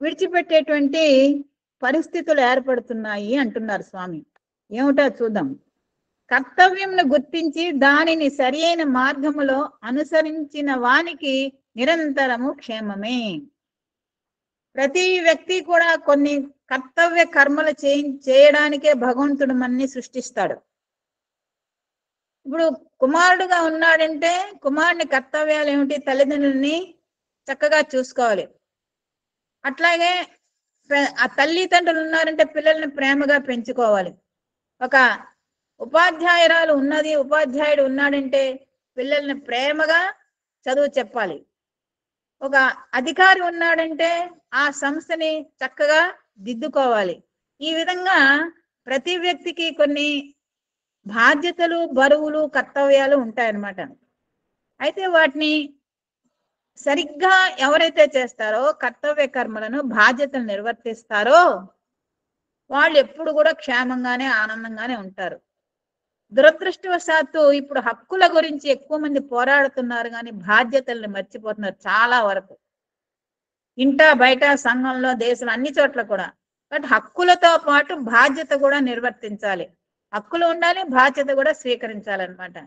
విడిచిపెట్టేటువంటి పరిస్థితులు ఏర్పడుతున్నాయి అంటున్నారు స్వామి. ఏమిటో చూద్దాం. కర్తవ్యంను గుర్తించి దానిని సరి అయిన మార్గములో అనుసరించిన వానికి నిరంతరము క్షేమమే. ప్రతి వ్యక్తి కూడా కొన్ని కర్తవ్య కర్మలు చేయడానికే భగవంతుడు మనని సృష్టిస్తాడు. ఇప్పుడు కుమారుడుగా ఉన్నాడంటే కుమారుని కర్తవ్యాలు ఏమిటి? తల్లిదండ్రులని చక్కగా చూసుకోవాలి. అట్లాగే ఆ తల్లిదండ్రులు ఉన్నారంటే పిల్లల్ని ప్రేమగా పెంచుకోవాలి. ఒక ఉపాధ్యాయురాలు ఉన్నది, ఉపాధ్యాయుడు ఉన్నాడంటే పిల్లల్ని ప్రేమగా చదువు చెప్పాలి. ఒక అధికారి ఉన్నాడంటే ఆ సంస్థని చక్కగా దిద్దుకోవాలి. ఈ విధంగా ప్రతి వ్యక్తికి కొన్ని బాధ్యతలు, బరువులు, కర్తవ్యాలు ఉంటాయన్నమాట. అయితే వాటిని సరిగ్గా ఎవరైతే చేస్తారో, కర్తవ్య కర్మలను, బాధ్యతలు నిర్వర్తిస్తారో వాళ్ళు ఎప్పుడు కూడా క్షేమంగానే, ఆనందంగానే ఉంటారు. దురదృష్టవశాత్తు ఇప్పుడు హక్కుల గురించి ఎక్కువ మంది పోరాడుతున్నారు, కానీ బాధ్యతల్ని మర్చిపోతున్నారు చాలా వరకు. ఇంట బయట, సంఘంలో, దేశంలో, అన్ని చోట్ల కూడా. బట్ హక్కులతో పాటు బాధ్యత కూడా నిర్వర్తించాలి. హక్కులు ఉండాలి, బాధ్యత కూడా స్వీకరించాలన్నమాట.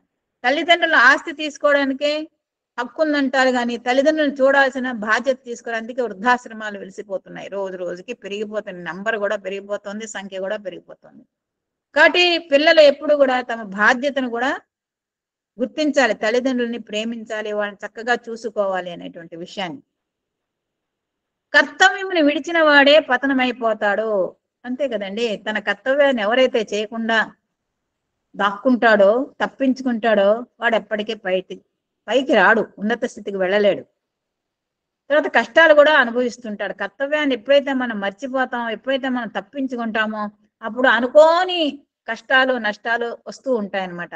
తల్లిదండ్రుల ఆస్తి తీసుకోవడానికే హక్కు ఉందంటారు, కానీ తల్లిదండ్రులను చూడాల్సిన బాధ్యత తీసుకోవడానికి వృద్ధాశ్రమాలు వెలిసిపోతున్నాయి. రోజు రోజుకి పెరిగిపోతుంది, నంబర్ కూడా పెరిగిపోతుంది, సంఖ్య కూడా పెరిగిపోతుంది. కాబట్టి పిల్లలు ఎప్పుడు కూడా తమ బాధ్యతను కూడా గుర్తించాలి, తల్లిదండ్రుల్ని ప్రేమించాలి, వాళ్ళని చక్కగా చూసుకోవాలి అనేటువంటి విషయాన్ని. కర్తవ్యమును విడిచిన వాడే పతనమైపోతాడు. అంతే కదండి. తన కర్తవ్యాన్ని ఎవరైతే చేయకుండా దాక్కుంటాడో, తప్పించుకుంటాడో వాడు ఎప్పటికీ పైకి రాడు, ఉన్నత స్థితికి వెళ్ళలేడు. తర్వాత కష్టాలు కూడా అనుభవిస్తుంటాడు. కర్తవ్యాన్ని ఎప్పుడైతే మనం మర్చిపోతామో, ఎప్పుడైతే మనం తప్పించుకుంటామో అప్పుడు అనుకోని కష్టాలు, నష్టాలు వస్తూ ఉంటాయన్నమాట.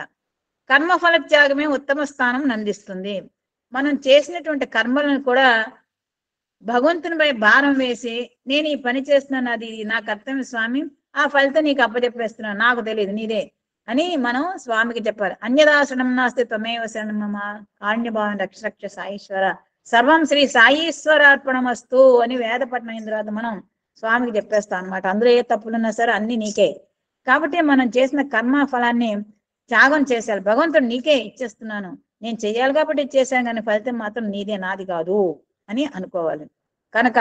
కర్మఫల త్యాగమే ఉత్తమ స్థానం నందిస్తుంది. మనం చేసినటువంటి కర్మలను కూడా భగవంతునిపై భారం వేసి, నేను ఈ పని చేస్తున్నాను, అది నా కర్తవ్యం స్వామి, ఆ ఫలితం నీకు అప్పచెప్పేస్తున్నాను, నాకు తెలియదు, నీదే అని మనం స్వామికి చెప్పాలి. అన్యదాశనం నాస్తి త్వమేవ శరణం మమ కారుణ్యభావం రక్ష రక్ష సాయీశ్వర సర్వం శ్రీ సాయీశ్వరార్పణమస్తు అని వేదపట్నం అయిన తర్వాత మనం స్వామికి చెప్పేస్తాం అనమాట. అందులో ఏ తప్పులున్నా సరే అన్ని నీకే. కాబట్టి మనం చేసిన కర్మ ఫలాన్ని త్యాగం చేసేయాలి. భగవంతుడు నీకే ఇచ్చేస్తున్నాను, నేను చెయ్యాలి కాబట్టి ఇచ్చేసాను, కానీ ఫలితం మాత్రం నీదే, నాది కాదు అని అనుకోవాలి. కనుక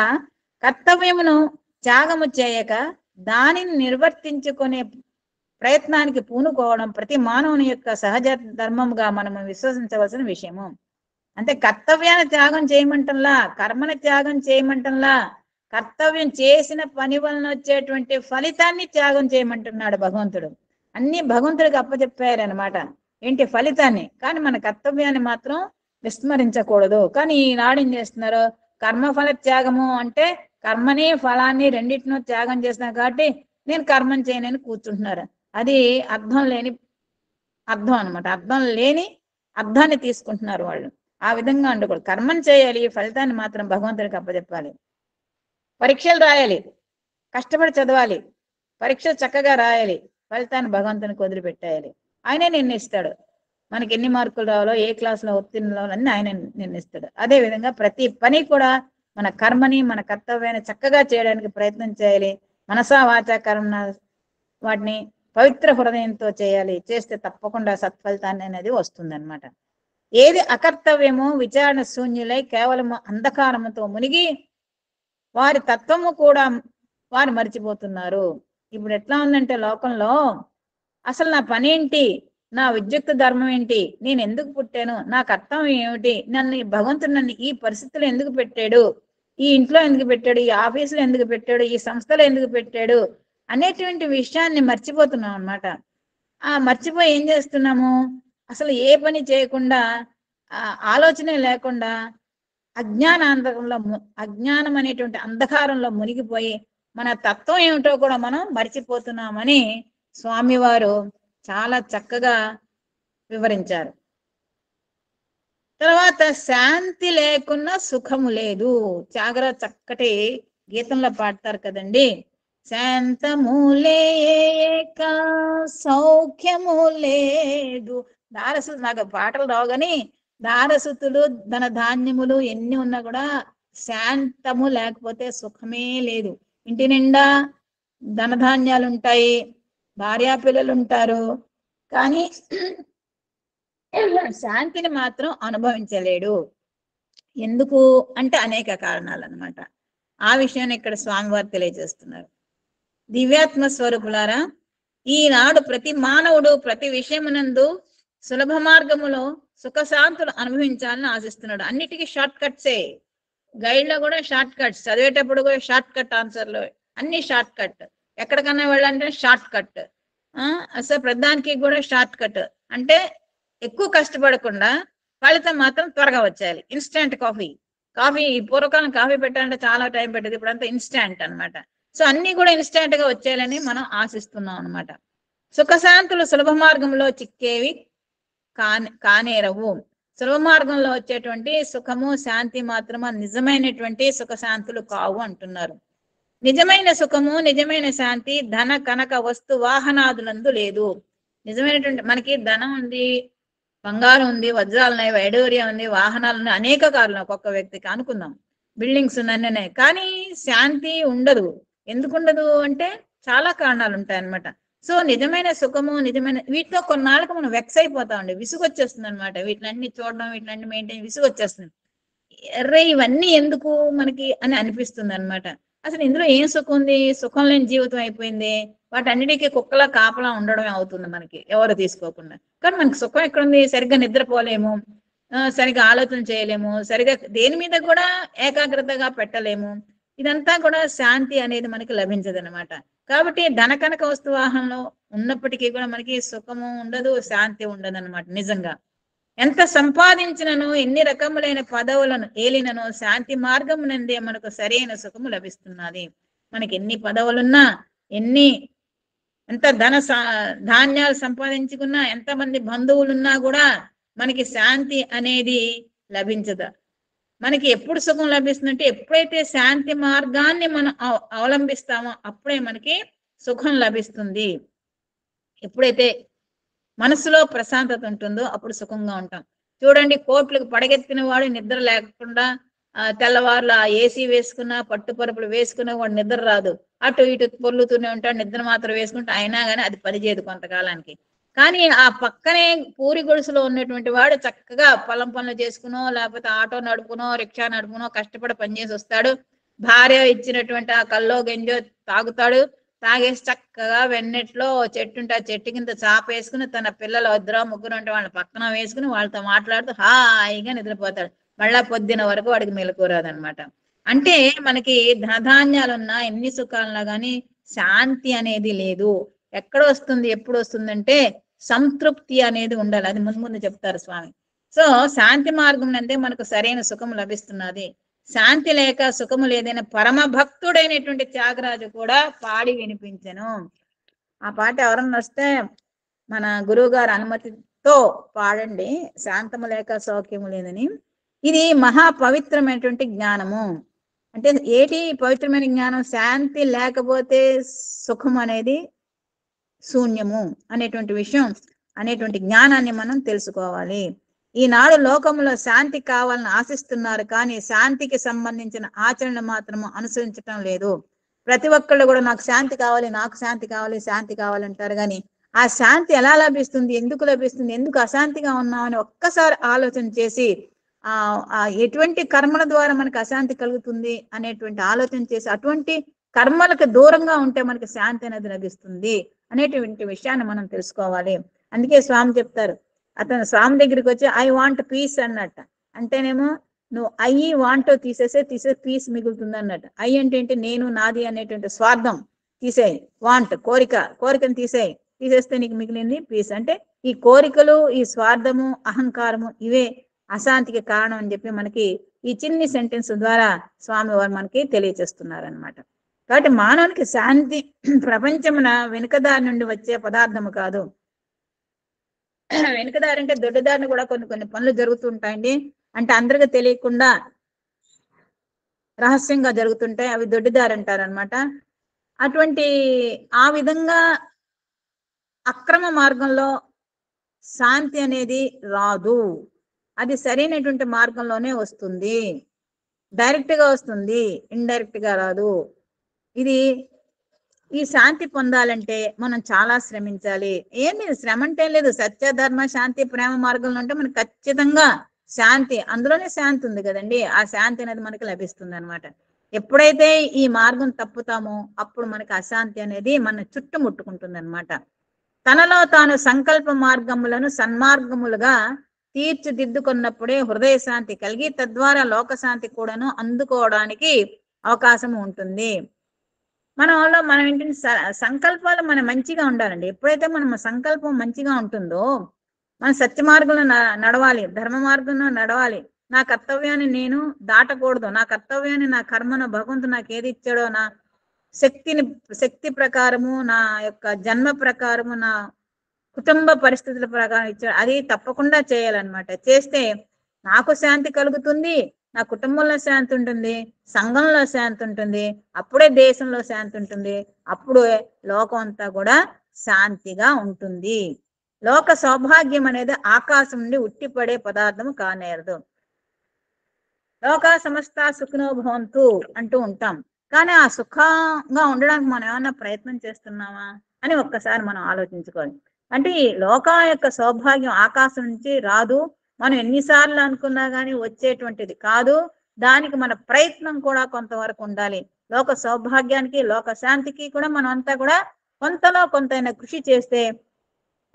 కర్తవ్యమును త్యాగము చేయక దానిని నిర్వర్తించుకునే ప్రయత్నానికి పూనుకోవడం ప్రతి మానవుని యొక్క సహజ ధర్మంగా మనము విశ్వసించవలసిన విషయము. అంటే కర్తవ్యాన్ని త్యాగం చేయమంటంలా, కర్మని త్యాగం చేయమంటంలా, కర్తవ్యం చేసిన పని వలన వచ్చేటువంటి ఫలితాన్ని త్యాగం చేయమంటున్నాడు భగవంతుడు. అన్ని భగవంతుడికి అప్పచెప్పారనమాట. ఏంటి? ఫలితాన్ని. కానీ మన కర్తవ్యాన్ని మాత్రం విస్మరించకూడదు. కానీ ఈనాడు ఏం చేస్తున్నారు? కర్మఫల త్యాగము అంటే కర్మని ఫలాన్ని రెండింటినో త్యాగం చేస్తున్నారు కాబట్టి నేను కర్మం చేయనని కూర్చుంటున్నారు. అది అర్థం లేని అర్థం అనమాట. అర్థం లేని అర్థాన్ని తీసుకుంటున్నారు వాళ్ళు. ఆ విధంగా ఉండకూడదు. కర్మం చేయాలి, ఫలితాన్ని మాత్రం భగవంతుడికి అప్పచెప్పాలి. పరీక్షలు రాయాలి, కష్టపడి చదవాలి, పరీక్షలు చక్కగా రాయాలి, ఫలితాన్ని భగవంతునికి వదిలిపెట్టేయాలి. ఆయనే నిర్ణయిస్తాడు మనకి ఎన్ని మార్కులు రావాలో, ఏ క్లాసులో ఉత్తీర్ణులు అన్ని ఆయన నిర్ణయిస్తాడు. అదే విధంగా ప్రతి పని కూడా మన కర్మని, మన కర్తవ్యాన్ని చక్కగా చేయడానికి ప్రయత్నం చేయాలి. మనసా వాచా కర్మ వాటిని పవిత్ర హృదయంతో చేయాలి. చేస్తే తప్పకుండా సత్ఫలితాన్ని అనేది వస్తుంది అనమాట. ఏది అకర్తవ్యమో విచారణ శూన్యులై కేవలం అంధకారముతో మునిగి వారి తత్వము కూడా వారు మర్చిపోతున్నారు. ఇప్పుడు ఎట్లా ఉందంటే లోకంలో అసలు నా పని ఏంటి, నా విద్యుక్త ధర్మం ఏంటి, నేను ఎందుకు పుట్టాను, నా కర్తవ్యం ఏమిటి, భగవంతుడు నన్ను ఈ పరిస్థితులు ఎందుకు పెట్టాడు, ఈ ఇంట్లో ఎందుకు పెట్టాడు, ఈ ఆఫీసులో ఎందుకు పెట్టాడు, ఈ సంస్థలో ఎందుకు పెట్టాడు అనేటువంటి విషయాన్ని మర్చిపోతున్నాం అనమాట. మర్చిపోయి ఏం చేస్తున్నాము, అసలు ఏ పని చేయకుండా, ఆలోచనే లేకుండా అజ్ఞానం అనేటువంటి అంధకారంలో మునిగిపోయి మన తత్వం ఏమిటో కూడా మనం మర్చిపోతున్నామని స్వామివారు చాలా చక్కగా వివరించారు. తర్వాత శాంతి లేకున్నా సుఖము లేదు. త్యాగరాజు చక్కటి గీతంలో పాడతారు కదండి, శాంతము లేక సౌఖ్యము లేదు. దారసులు, నాకు పాటలు రావు కానీ దారసుతులు ధన ధాన్యములు ఎన్ని ఉన్నా కూడా శాంతము లేకపోతే సుఖమే లేదు. ఇంటి నిండా ధనధాన్యాలు ఉంటాయి, భార్యా పిల్లలు ఉంటారు, కానీ శాంతిని మాత్రం అనుభవించలేడు. ఎందుకు అంటే అనేక కారణాలు అన్నమాట. ఆ విషయాన్ని ఇక్కడ స్వామివారు తెలియజేస్తున్నారు. దివ్యాత్మ స్వరూపులారా, ఈనాడు ప్రతి మానవుడు ప్రతి విషయమునందు సులభ మార్గములో సుఖశాంతులు అనుభవించాలని ఆశిస్తున్నాడు. అన్నిటికీ షార్ట్ కట్సే, గైడ్ లో కూడా షార్ట్ కట్స్, చదివేటప్పుడు కూడా షార్ట్ కట్ ఆన్సర్లు, అన్ని షార్ట్ కట్. ఎక్కడికన్నా వెళ్ళాలంటే షార్ట్ కట్. అసలు ప్రధానికి కూడా షార్ట్ కట్. అంటే ఎక్కువ కష్టపడకుండా ఫలితం మాత్రం త్వరగా వచ్చేయాలి. ఇన్స్టాంట్ కాఫీ పూర్వకాలం కాఫీ పెట్టాలంటే చాలా టైం పెట్టేది, ఇప్పుడు అంతా ఇన్స్టాంట్ అనమాట. సో అన్ని కూడా ఇన్స్టాంట్ గా వచ్చేయాలని మనం ఆశిస్తున్నాం అనమాట. సుఖశాంతులు సులభ మార్గంలో చిక్కేవి కానేరవు. సులభ మార్గంలో వచ్చేటువంటి సుఖము శాంతి మాత్రమే నిజమైనటువంటి సుఖశాంతులు కావు అంటున్నారు. నిజమైన సుఖము నిజమైన శాంతి ధన కనక వస్తు వాహనాదులందు లేదు. నిజమైనటువంటి మనకి ధనం ఉంది, బంగారం ఉంది, వజ్రాలు ఉన్నాయి, వైడూర్యం ఉంది, వాహనాలు ఉన్నాయి, అనేక కార్లు ఒక్కొక్క వ్యక్తికి అనుకుందాం, బిల్డింగ్స్ ఉన్నాయి, కానీ శాంతి ఉండదు. ఎందుకు ఉండదు అంటే చాలా కారణాలు ఉంటాయి అన్నమాట. సో నిజమైన సుఖము నిజమైన వీటితో కొన్నాళ్ళకి మనం వెక్స్ అయిపోతామండి, విసుగు వచ్చేస్తుంది అనమాట. వీటిలన్నీ చూడడం, వీటిలన్నీ మెయింటైన్, విసుగు వచ్చేస్తుంది. ఎర్రే ఇవన్నీ ఎందుకు మనకి అని అనిపిస్తుంది అనమాట. అసలు ఇందులో ఏం సుఖం ఉంది, సుఖం లేని జీవితం అయిపోయింది. వాటన్నిటికీ కుక్కలా కాపలా ఉండడమే అవుతుంది మనకి, ఎవరు తీసుకోకుండా. కానీ మనకి సుఖం ఎక్కడుంది, సరిగ్గా నిద్రపోలేము, సరిగ్గా ఆలోచన చేయలేము, సరిగ్గా దేని మీద కూడా ఏకాగ్రతగా పెట్టలేము. ఇదంతా కూడా శాంతి అనేది మనకి లభించదు అనమాట. కాబట్టి ధన కనక వస్తు వాహనంలో ఉన్నప్పటికీ కూడా మనకి సుఖము ఉండదు, శాంతి ఉండదు అనమాట. నిజంగా ఎంత సంపాదించినను, ఎన్ని రకములైన పదవులను ఏలినను శాంతి మార్గం నందే మనకు సరైన సుఖము లభిస్తున్నది. మనకి ఎన్ని పదవులున్నా, ఎంత ధాన్యాలు సంపాదించుకున్నా, ఎంతమంది బంధువులున్నా కూడా మనకి శాంతి అనేది లభించదు. మనకి ఎప్పుడు సుఖం లభిస్తుందంటే ఎప్పుడైతే శాంతి మార్గాన్ని మనం అవలంబిస్తామో అప్పుడే మనకి సుఖం లభిస్తుంది. ఎప్పుడైతే మనసులో ప్రశాంతత ఉంటుందో అప్పుడు సుఖంగా ఉంటాం. చూడండి, కోట్లకు పడగెత్తిన వాడు నిద్ర లేకుండా తెల్లవారులు ఏసీ వేసుకున్నా, పట్టు పరుపులు వేసుకున్నా వాడు నిద్ర రాదు, అటు ఇటు పొర్లుతూనే ఉంటాడు, నిద్ర మాత్రం వేసుకుంటా, అయినా కానీ అది పనిచేయదు కొంతకాలానికి. కానీ ఆ పక్కనే పూరి గుడిసెలో ఉన్నటువంటి వాడు చక్కగా పొలం పనులు చేసుకునో, లేకపోతే ఆటో నడుపునో, రిక్షా నడుపునో కష్టపడి పనిచేసి వస్తాడు. భార్య ఇచ్చినటువంటి ఆ కల్లో గంజో తాగుతాడు. తాగేసి చక్కగా వెన్నెట్లో చెట్టుంటే ఆ చెట్టు కింద చాప వేసుకుని తన పిల్లలు 2 3 ఉంటే వాళ్ళ పక్కన వేసుకుని వాళ్ళతో మాట్లాడుతూ హాయిగా నిద్రపోతాడు. మళ్ళా పొద్దున వరకు వాడికి మెలకురాదనమాట. అంటే మనకి ధనధాన్యాలున్నా, ఎన్ని సుఖాలున్నా కానీ శాంతి అనేది లేదు. ఎక్కడ వస్తుంది, ఎప్పుడు వస్తుందంటే సంతృప్తి అనేది ఉండాలి. అది ముందు ముందు చెప్తారు స్వామి. సో శాంతి మార్గం నందే మనకు సరైన సుఖం లభిస్తున్నది. శాంతి లేక సుఖము లేదైన పరమ భక్తుడైనటువంటి త్యాగరాజు కూడా పాడి వినిపించెను. ఆ పాట ఎవరన్నా వస్తే మన గురువు గారి అనుమతితో పాడండి, శాంతము లేక సౌఖ్యము లేదని. ఇది మహా పవిత్రమైనటువంటి జ్ఞానము. అంటే ఏటి పవిత్రమైన జ్ఞానం? శాంతి లేకపోతే సుఖం అనేది శూన్యము అనేటువంటి విషయం, అనేటువంటి జ్ఞానాన్ని మనం తెలుసుకోవాలి. ఈనాడు లోకంలో శాంతి కావాలని ఆశిస్తున్నారు, కానీ శాంతికి సంబంధించిన ఆచరణ మాత్రము అనుసరించటం లేదు. ప్రతి ఒక్కళ్ళు కూడా నాకు శాంతి కావాలి, నాకు శాంతి కావాలి, శాంతి కావాలంటారు, కానీ ఆ శాంతి ఎలా లభిస్తుంది, ఎందుకు లభిస్తుంది, ఎందుకు అశాంతిగా ఉన్నామని ఒక్కసారి ఆలోచన చేసి ఎటువంటి కర్మల ద్వారా మనకు అశాంతి కలుగుతుంది అనేటువంటి ఆలోచన చేసి అటువంటి కర్మలకు దూరంగా ఉంటే మనకి శాంతి అనేది లభిస్తుంది అనేటువంటి విషయాన్ని మనం తెలుసుకోవాలి. అందుకే స్వామి చెప్తారు, అతను స్వామి దగ్గరికి వచ్చి ఐ వాంట్ పీస్ అన్నట్ట. అంటేనేమో నువ్వు ఐ వాంట్ తీసేసే పీస్ మిగులుతుంది అన్నట్టు. ఐ అంటే ఏంటి? నేను, నాది అనేటువంటి స్వార్థం తీసేయి. వాంట్ కోరికను తీసేస్తే నీకు మిగిలింది పీస్. అంటే ఈ కోరికలు, ఈ స్వార్థము, అహంకారము ఇవే అశాంతికి కారణం అని చెప్పి మనకి ఈ చిన్ని సెంటెన్స్ ద్వారా స్వామి వారు మనకి తెలియచేస్తున్నారు అనమాట. కాబట్టి మానవునికి శాంతి ప్రపంచమున వెనుకదారి నుండి వచ్చే పదార్థము కాదు. వెనుకదారి అంటే దొడ్డదారిని కూడా కొన్ని పనులు జరుగుతుంటాయండి. అంటే అందరికీ తెలియకుండా రహస్యంగా జరుగుతుంటాయి, అవి దొడ్డిదారి అంటారు అనమాట. అటువంటి ఆ విధంగా అక్రమ మార్గంలో శాంతి అనేది రాదు. అది సరైనటువంటి మార్గంలోనే వస్తుంది, డైరెక్ట్ గా వస్తుంది, ఇండైరెక్ట్ గా రాదు. ఈ శాంతి పొందాలంటే మనం చాలా శ్రమించాలి. ఏం లేదు, శ్రమ అంటే లేదు, సత్య, ధర్మ, శాంతి, ప్రేమ మార్గంలో ఉంటే మనకు ఖచ్చితంగా శాంతి, అందులోనే శాంతి ఉంది కదండి. ఆ శాంతి అనేది మనకి లభిస్తుంది అనమాట. ఎప్పుడైతే ఈ మార్గం తప్పుతామో అప్పుడు మనకి అశాంతి అనేది మన చుట్టుముట్టుకుంటుంది అనమాట. తనలో తాను సంకల్ప మార్గములను సన్మార్గములుగా తీర్చిదిద్దుకున్నప్పుడే హృదయ శాంతి కలిగి తద్వారా లోకశాంతి కూడాను అందుకోవడానికి అవకాశం ఉంటుంది. మనం ఏంటంటే సంకల్పాలు మనం మంచిగా ఉండాలండి. ఎప్పుడైతే మన సంకల్పం మంచిగా ఉంటుందో మన సత్య మార్గంలో నడవాలి, ధర్మ మార్గంలో నడవాలి. నా కర్తవ్యాన్ని నేను దాటకూడదు, నా కర్తవ్యాన్ని, నా కర్మను భగవంతుడు నాకు ఏది ఇచ్చాడో, నా శక్తి ప్రకారము, నా యొక్క జన్మ ప్రకారము, నా కుటుంబ పరిస్థితుల ప్రకారం ఇచ్చాడు, అది తప్పకుండా చేయాలన్నమాట. చేస్తే నాకు శాంతి కలుగుతుంది, నా కుటుంబంలో శాంతి ఉంటుంది, సంఘంలో శాంతి ఉంటుంది, అప్పుడే దేశంలో శాంతి ఉంటుంది, అప్పుడు లోకం అంతా కూడా శాంతిగా ఉంటుంది. లోక సౌభాగ్యం అనేది ఆకాశం నుండి ఉట్టిపడే పదార్థం కానేరదు. లోక సమస్త సుఖినో భవంతు అంటూ ఉంటాం, కానీ ఆ సుఖంగా ఉండడానికి మనం ఏమన్నా ప్రయత్నం చేస్తున్నామా అని ఒక్కసారి మనం ఆలోచించుకోవాలి. అంటే ఈ లోకం యొక్క సౌభాగ్యం ఆకాశం నుంచి రాదు, మనం ఎన్నిసార్లు అనుకున్నా కానీ వచ్చేటువంటిది కాదు. దానికి మన ప్రయత్నం కూడా కొంతవరకు ఉండాలి. లోక సౌభాగ్యానికి, లోక శాంతికి కూడా మనం అంతా కూడా కొంతలో కొంతైనా కృషి చేస్తే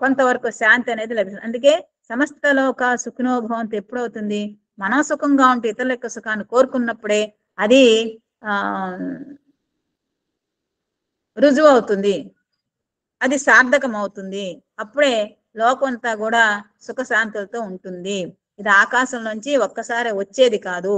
కొంతవరకు శాంతి అనేది లభిస్తుంది. అందుకే సమస్త లోక సుఖినో భవంతు ఎప్పుడవుతుంది? మనం సుఖంగా ఉంటే ఇతరుల యొక్క సుఖాన్ని కోరుకున్నప్పుడే అది రుజువు అవుతుంది, అది సార్థకం అవుతుంది. అప్పుడే లోకం అంతా కూడా సుఖశాంతులతో ఉంటుంది. ఇది ఆకాశం నుంచి ఒక్కసారి వచ్చేది కాదు.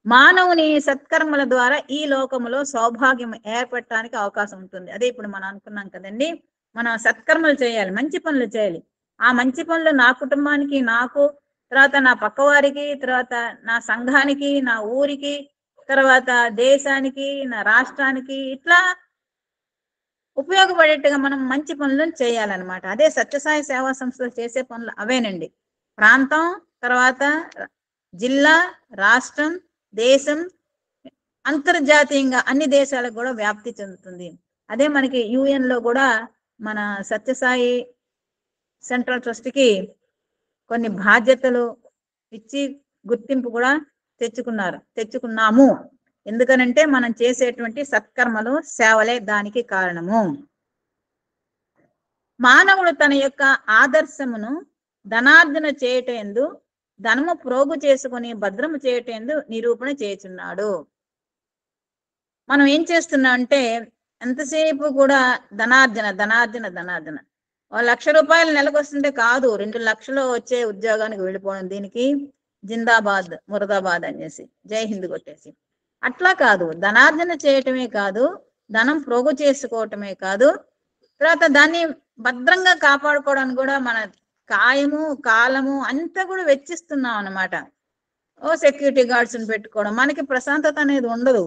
మానవుని సత్కర్మల ద్వారా ఈ లోకములో సౌభాగ్యం ఏర్పడటానికి అవకాశం ఉంటుంది. అదే ఇప్పుడు మనం అనుకున్నాం కదండి, మనం సత్కర్మలు చేయాలి, మంచి పనులు చేయాలి. ఆ మంచి పనులు నా కుటుంబానికి, నాకు, తర్వాత నా పక్కవారికి, తర్వాత నా సంఘానికి, నా ఊరికి, తర్వాత దేశానికి, నా రాష్ట్రానికి, ఇట్లా ఉపయోగపడేట్టుగా మనం మంచి పనులను చేయాలన్నమాట. అదే సత్యసాయి సేవా సంస్థలు చేసే పనులు అవేనండి. ప్రాంతం, తర్వాత జిల్లా, రాష్ట్రం, దేశం, అంతర్జాతీయంగా అన్ని దేశాలకు కూడా వ్యాప్తి చెందుతుంది. అదే మనకి UN లో కూడా మన సత్యసాయి సెంట్రల్ ట్రస్ట్కి కొన్ని బాధ్యతలు ఇచ్చి గుర్తింపు కూడా తెచ్చుకున్నాము. ఎందుకనంటే మనం చేసేటువంటి సత్కర్మలు, సేవలే దానికి కారణము. మానవుడు తన యొక్క ఆదర్శమును ధనార్జన చేయటందు, ధనము ప్రోగు చేసుకుని భద్రము చేయటందు నిరూపణ చేయుచున్నాడు. మనం ఏం చేస్తున్నాం అంటే ఎంతసేపు కూడా ధనార్జన ధనార్జన ధనార్జన. 1,00,000 రూపాయలు నెలకు వస్తుంటే కాదు, 2 లక్షలు వచ్చే ఉద్యోగానికి వెళ్ళిపోవడం, దీనికి జిందాబాద్ మురదాబాద్ అనేసి జై హింద్ కొట్టేసి. అట్లా కాదు, ధనార్జన చేయటమే కాదు, ధనం ప్రోగు చేసుకోవటమే కాదు, తర్వాత దాన్ని భద్రంగా కాపాడుకోవడానికి కూడా మన కాయము, కాలము అంతా కూడా వెచ్చిస్తున్నాం అన్నమాట. ఓ సెక్యూరిటీ గార్డ్స్ని పెట్టుకోవడం, మనకి ప్రశాంతత అనేది ఉండదు,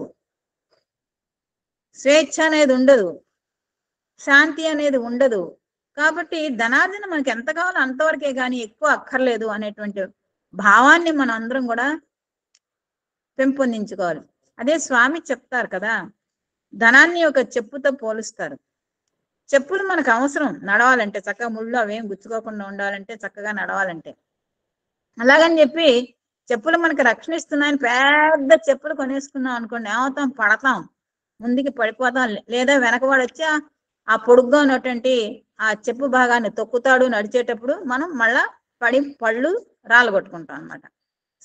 స్వేచ్ఛ అనేది ఉండదు, శాంతి అనేది ఉండదు. కాబట్టి ధనార్జన మనకి ఎంత కావాలో అంతవరకే కానీ ఎక్కువ అక్కర్లేదు అనేటువంటి భావాన్ని మనం అందరం కూడా పెంపొందించుకోవాలి. అదే స్వామి చెప్తారు కదా, ధనాన్ని ఒక చెప్పుతో పోలుస్తారు. చెప్పులు మనకు అవసరం నడవాలంటే, చక్కగా ముళ్ళు అవేం గుచ్చుకోకుండా ఉండాలంటే, చక్కగా నడవాలంటే. అలాగని చెప్పి చెప్పులు మనకి రక్షణ ఇస్తున్నాయని పెద్ద చెప్పులు కొనేసుకున్నాం అనుకోండి, ఏమవుతాం, పడతాం, ముందుకి పడిపోతాం, లేదా వెనకవాడు వచ్చి ఆ పొడుగ్గా ఉన్నటువంటి ఆ చెప్పు భాగాన్ని తొక్కుతాడు నడిచేటప్పుడు, మనం మళ్ళా పళ్ళు రాలగొట్టుకుంటాం అనమాట.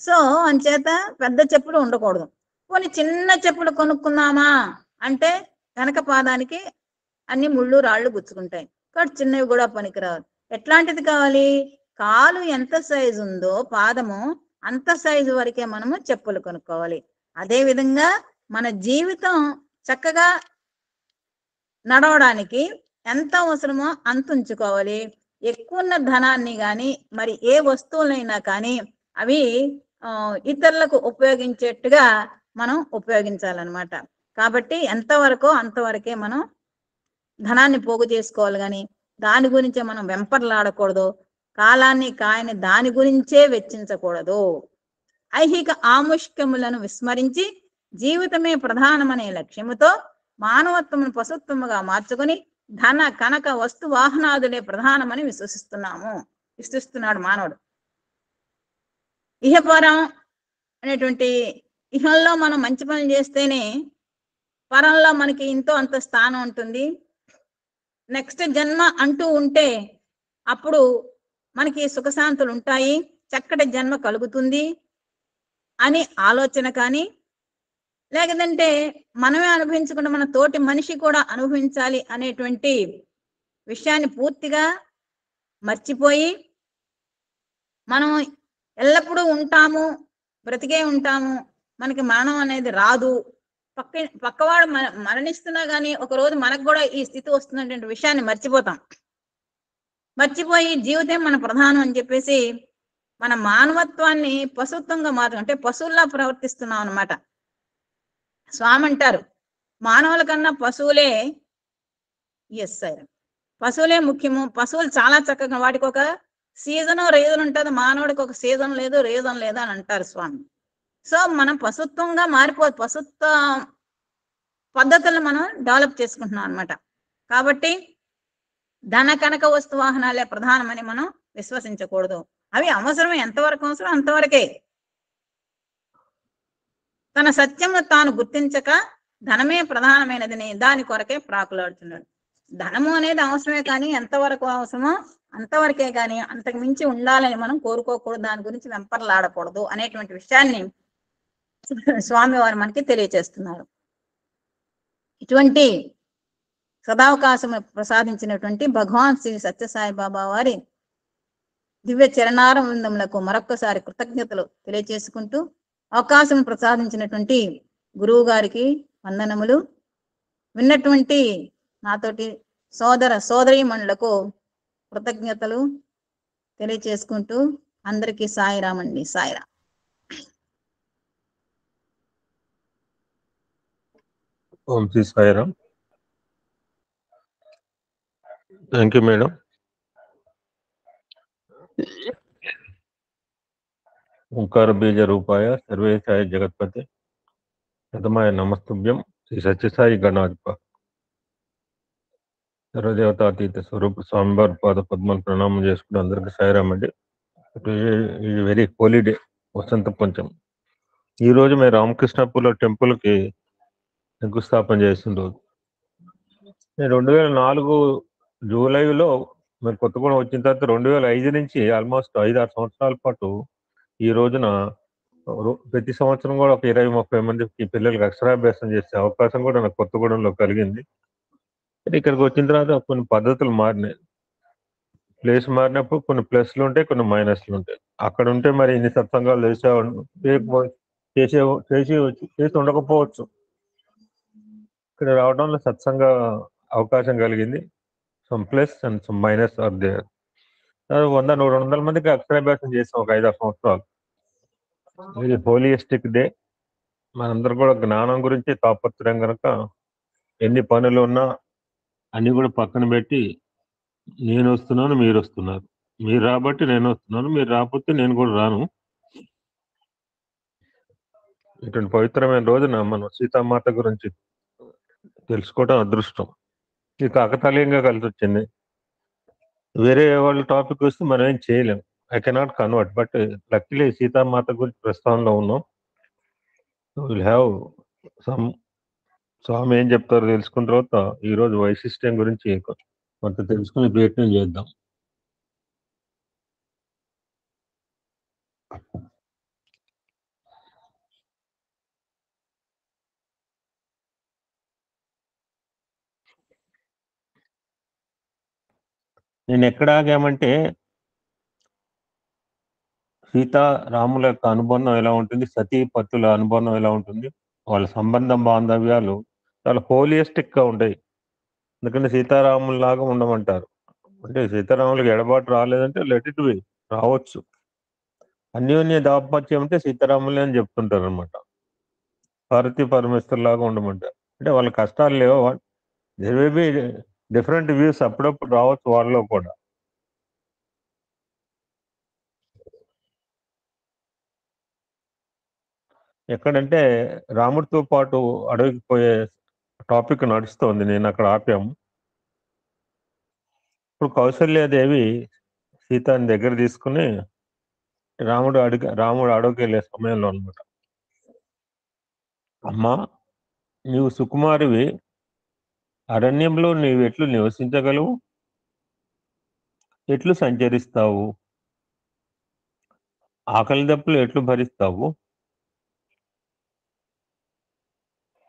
సో అంచేత పెద్ద చెప్పులు ఉండకూడదు. కొన్ని చిన్న చెప్పులు కొనుక్కున్నామా అంటే వెనక పాదానికి అన్ని ముళ్ళు రాళ్ళు గుచ్చుకుంటాయి, కాబట్టి చిన్నవి కూడా పనికిరావు. ఎట్లాంటిది కావాలి, కాలు ఎంత సైజు ఉందో పాదము అంత సైజు వరకే మనము చెప్పులు కొనుక్కోవాలి. అదే విధంగా మన జీవితం చక్కగా నడవడానికి ఎంత అవసరమో అంత ఉంచుకోవాలి. ఎక్కువ ఉన్న ధనాన్ని కానీ మరి ఏ వస్తువులైనా కానీ అవి ఇతరులకు ఉపయోగించేట్టుగా మనం ఉపయోగించాలన్నమాట. కాబట్టి ఎంతవరకో అంతవరకే మనం ధనాన్ని పోగు చేసుకోవాలి, కానీ దాని గురించే మనం వెంపర్లాడకూడదు, కాలాన్ని కాయని దాని గురించే వెచ్చించకూడదు. ఐహిక ఆముష్క్యములను విస్మరించి జీవితమే ప్రధానమనే లక్ష్యముతో మానవత్వమును పశుత్వముగా మార్చుకొని ధన కనక వస్తు వాహనాదులే ప్రధానమని విశ్వసిస్తున్నాడు మానవుడు. ఇహపరం అనేటువంటి ఇహంలో మనం మంచి పనులు చేస్తేనే పరంలో మనకి ఇంతో అంత స్థానం ఉంటుంది. నెక్స్ట్ జన్మ అంటూ ఉంటే అప్పుడు మనకి సుఖశాంతులు ఉంటాయి, చక్కటి జన్మ కలుగుతుంది అని ఆలోచన కానీ, లేకపోతే మనమే అనుభవించకుండా మన తోటి మనిషి కూడా అనుభవించాలి అనేటువంటి విషయాన్ని పూర్తిగా మర్చిపోయి మనం ఎల్లప్పుడూ ఉంటాము, బ్రతికే ఉంటాము, మనకి మరణం అనేది రాదు, పక్కవాడు మరణిస్తున్నా కానీ ఒకరోజు మనకు కూడా ఈ స్థితి వస్తున్నటువంటి విషయాన్ని మర్చిపోయి జీవితం మన ప్రధానం అని చెప్పేసి మన మానవత్వాన్ని పశుత్వంగా మాత్రం అంటే పశువుల్లా ప్రవర్తిస్తున్నాం అన్నమాట. స్వామి అంటారు, మానవుల కన్నా పశువులే పశువులే ముఖ్యము. పశువులు చాలా చక్కగా వాటికి ఒక సీజన్ రీజన్ ఉంటుంది, మానవుడికి ఒక సీజన్ లేదు రీజన్ లేదు అని అంటారు స్వామి. సో మనం పశుత్వంగా పశుత్వ పద్ధతులను మనం డెవలప్ చేసుకుంటున్నాం అనమాట. కాబట్టి ధన కనక వస్తు వాహనాలే ప్రధానమని మనం విశ్వసించకూడదు. అవి అవసరం, ఎంతవరకు అవసరం అంతవరకే. తన సత్యము తాను గుర్తించక ధనమే ప్రధానమైనదని దాని కొరకే ప్రాకులాడుతున్నాడు. ధనము అనేది అవసరమే, కానీ ఎంతవరకు అవసరమో అంతవరకే, కానీ అంతకు మించి ఉండాలని మనం కోరుకోకూడదు, దాని గురించి వెంపర్లాడకూడదు అనేటువంటి విషయాన్ని స్వామివారు మనకి తెలియచేస్తున్నారు. ఇటువంటి సదావకాశం ప్రసాదించినటువంటి భగవాన్ శ్రీ సత్యసాయి బాబా వారి దివ్య చరణారవిందములకు మరొక్కసారి కృతజ్ఞతలు తెలియచేసుకుంటూ, అవకాశం ప్రసాదించినటువంటి గురువు గారికి వందనములు. విన్నటువంటి నాతోటి సోదరీమణులకు కృతజ్ఞతలు తెలియచేసుకుంటూ అందరికీ సాయిరామ్ అండి. సాయిరామ్. ఓం Shri Sairam. Thank you madam. ఓంకార బీజ రూపాయ సర్వేశాయ జగత్పతి శతమాయ నమస్తుభ్యం శ్రీ సత్యసాయి గణాధిప సర్వదేవతాతీత స్వరూప స్వామివారి పాద పద్మాలు ప్రణామం చేసుకుంటూ అందరికీ సాయిరామ్ అండి. వెరీ హోలీ డే, వసంత పంచమి. ఈ రోజు మేము రామకృష్ణాపూర్లో టెంపుల్కి శంకుస్థాపన చేసిన రోజు. నేను 2004 జూలైలో మేము కొత్తగూడెం వచ్చిన తర్వాత 2005 నుంచి ఆల్మోస్ట్ 5-6 సంవత్సరాల పాటు ఈ రోజున ప్రతి సంవత్సరం కూడా ఒక 20-30 మందికి పిల్లలకి అక్షరాభ్యాసం చేసే అవకాశం కూడా నాకు కొత్తగూడెంలో కలిగింది. ఇక్కడికి వచ్చిన తర్వాత కొన్ని పద్ధతులు మారినాయి. ప్లేస్ మారినప్పుడు కొన్ని ప్లస్లు ఉంటాయి, కొన్ని మైనస్లు ఉంటాయి. అక్కడ ఉంటే మరి ఇన్ని సత్సంగాలు చేసి ఉండకపోవచ్చు. ఇక్కడ రావడంలో సత్సంగ అవకాశం కలిగింది. Some plus and some minus are there. 100-200 మందికి అక్షరాభ్యాసం చేసాం ఒక 5-6 సంవత్సరాలు. ఇది హోలియస్టిక్ డే. మనందరం కూడా జ్ఞానం గురించి తాపత్రయం కనుక ఎన్ని పనులు ఉన్నా అన్ని కూడా పక్కన పెట్టి నేను వస్తున్నాను, మీరు వస్తున్నారు. మీరు రాబట్టి నేను వస్తున్నాను, మీరు రాకపోతే నేను కూడా రాను. ఇటువంటి పవిత్రమైన రోజున మనం సీతామాత గురించి తెలుసుకోవడం అదృష్టం. ఇది కాకతాళీయంగా కలిసి వచ్చింది. వేరే వాళ్ళ టాపిక్ వస్తే మనం ఏం చేయలేం. I cannot convert, but luckily సీతామాత గురించి ప్రస్తావనలో ఉన్నాం. విల్ హ్యావ్ సమ్ స్వామి ఏం చెప్తారో తెలుసుకున్న తర్వాత ఈరోజు వైశిష్ట్యం గురించి కొంత తెలుసుకునే ప్రయత్నం చేద్దాం. నేను ఎక్కడ ఆగామంటే సీతారాముల యొక్క అనుబంధం ఎలా ఉంటుంది, సతీ పతుల అనుబంధం ఎలా ఉంటుంది, వాళ్ళ సంబంధం బాంధవ్యాలు చాలా హోలియస్టిక్ గా ఉంటాయి. ఎందుకంటే సీతారాముల్లాగా ఉండమంటారు. అంటే సీతారాములకి ఎడబాటు రాలేదంటే లెట్ ఇట్ బి, రావచ్చు. అన్యోన్య దాంపత్యం అంటే సీతారాములే అని చెప్తుంటారు అనమాట. పార్వతీ పరమేశ్వర్ లాగా ఉండమంటారు. అంటే వాళ్ళ కష్టాలు లేవో, there may be different views అప్పుడప్పుడు రావచ్చు వాళ్ళలో కూడా. ఎక్కడంటే రాముడితో పాటు అడవికి పోయే టాపిక్ నడుస్తోంది, నేను అక్కడ ఆపాము. ఇప్పుడు కౌసల్యాదేవి సీతని దగ్గర తీసుకుని రాముడు అడవికి వెళ్ళే సమయంలో అనమాట, అమ్మా నీవు సుకుమారివి, అరణ్యంలో నీవు ఎట్లు నివసించగలవు, ఎట్లు సంచరిస్తావు, ఆకలి దప్పులు ఎట్లు భరిస్తావు,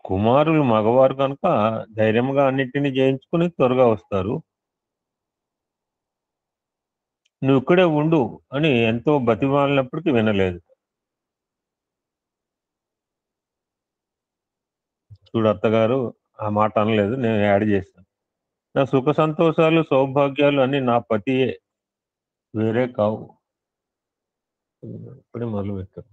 కుమారులు మగవారు కనుక ధైర్యంగా అన్నిటిని జయించుకుని త్వరగా వస్తారు, నువ్వు ఇక్కడే ఉండు అని ఎంతో బతిమాలినప్పటికీ వినలేదు. చూడు అత్తగారు ఆ మాట అనలేదు, నేను యాడ్ చేశాను. నా సుఖ సంతోషాలు సౌభాగ్యాలు అన్ని నా పతియే, వేరే కావు. ఇప్పుడే మొదలు పెట్టారు.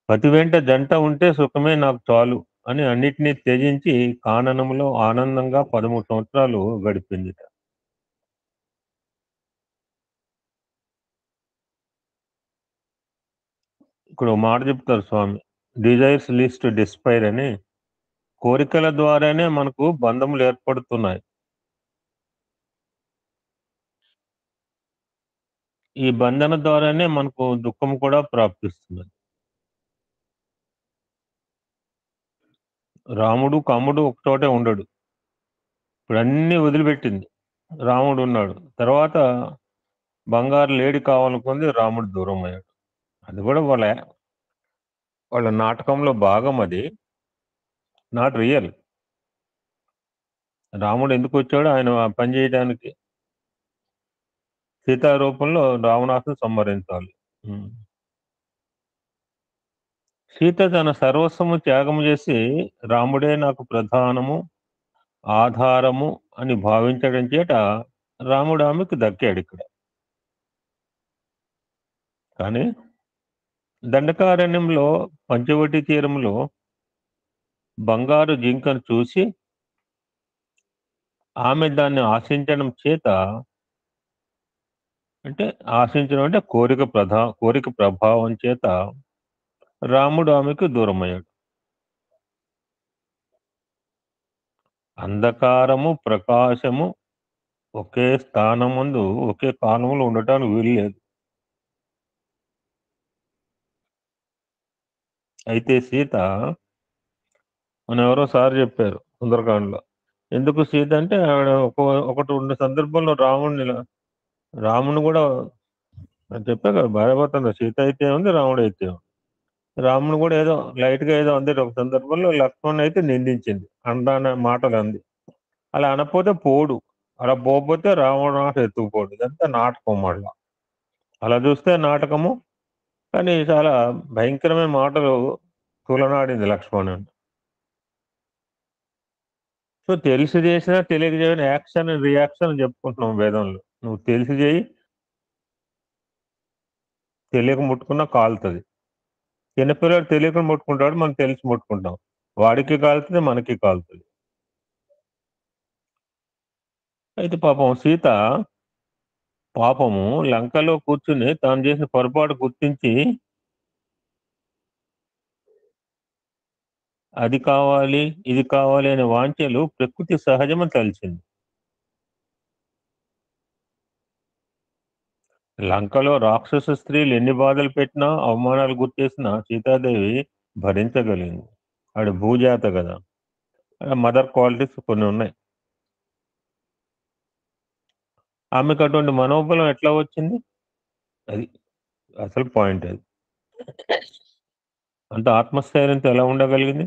పతి వెంట జంట ఉంటే సుఖమే నాకు చాలు అని అన్నిటినీ త్యజించి కాననంలో ఆనందంగా 13 సంవత్సరాలు గడిపింది. ఇక్కడ ఒక మాట చెప్తారు స్వామి, డిజైర్స్ లీస్ట్ టు డిస్పైర్ అని. కోరికల ద్వారానే మనకు బంధములు ఏర్పడుతున్నాయి. ఈ బంధన ద్వారానే మనకు దుఃఖం కూడా ప్రాప్తిస్తుంది. రాముడు కమ్ముడు ఒకచోటే ఉండడు, ఇప్పుడు అన్ని వదిలిపెట్టింది, రాముడు ఉన్నాడు. తర్వాత బంగారు లేడి కావాలనుకుంది, రాముడు దూరం అయ్యాడు. అది కూడా వాళ్ళ నాటకంలో భాగం, అది నాట్ రియల్. రాముడు ఎందుకు వచ్చాడు, ఆయన ఆ పని చేయడానికి. సీతా రూపంలో రావణాసుని సంహరించాలి. సీత తన సర్వస్వము త్యాగము చేసి రాముడే నాకు ప్రధానము ఆధారము అని భావించడం చేత రాముడు ఆమెకు దక్కాడు ఇక్కడ. కానీ దండకారణ్యంలో పంచవటి తీరంలో బంగారు జింకను చూసి ఆమె దాన్ని ఆశించడం చేత, అంటే ఆశించడం అంటే కోరిక ప్రభావం చేత రాముడు ఆమెకు దూరమయ్యాడు. అంధకారము ప్రకాశము ఒకే స్థానం ముందు ఒకే కాలంలో ఉండటానికి వీల్లేదు. అయితే సీత, మన ఎవరో సార్ చెప్పారు సుందరకాండలో, ఎందుకు సీత అంటే ఆవిడ ఒకటి ఉన్న సందర్భంలో రాముని కూడా చెప్పా కదా, భార్యాభర్తలు, సీత అయితే ఉంది, రాముడు అయితే ఉంది. రాముని కూడా ఏదో లైట్ గా ఏదో అంది ఒక సందర్భంలో, లక్ష్మణ్ అయితే నిందించింది, అందాన మాటలు అంది. అలా అనపోతే పోడు, అలా పోకపోతే రావణాసు ఎత్తుకుపోడు. ఇదంతా నాటకం మళ్ళా. అలా చూస్తే నాటకము, కానీ చాలా భయంకరమైన మాటలు తూలనాడింది లక్ష్మణుని. సో తెలిసి చేసినా తెలియక చేయని యాక్షన్ రియాక్షన్ చెప్పుకుంటున్నాం వేదంలో. నువ్వు తెలిసి చేయి, తెలియక ముట్టుకున్నా కాలుతుంది. చిన్నపిల్లడు తెలియకుండా ముట్టుకుంటాడు, మనం తెలిసి ముట్టుకుంటాం. వాడికి కాలుతుంది, మనకి కాలుతుంది. అయితే పాపం సీత పాపము లంకలో కూర్చుని తాను చేసిన పొరపాటు గుర్తించి అది కావాలి ఇది కావాలి అనే వాంఛలు ప్రకృతి సహజమని తెలిసింది. లంకలో రాక్షస స్త్రీలు ఎన్ని బాధలు పెట్టినా అవమానాలు గుర్తేసినా సీతాదేవి భరించగలిగింది. ఆవిడ భూజాత కదా, మదర్ క్వాలిటీస్ కొన్ని ఉన్నాయి. ఆమెకు అటువంటి మనోబలం ఎట్లా వచ్చింది? అది అసలు పాయింట్. అది అంత ఆత్మస్థైర్యంతో ఎలా ఉండగలిగింది?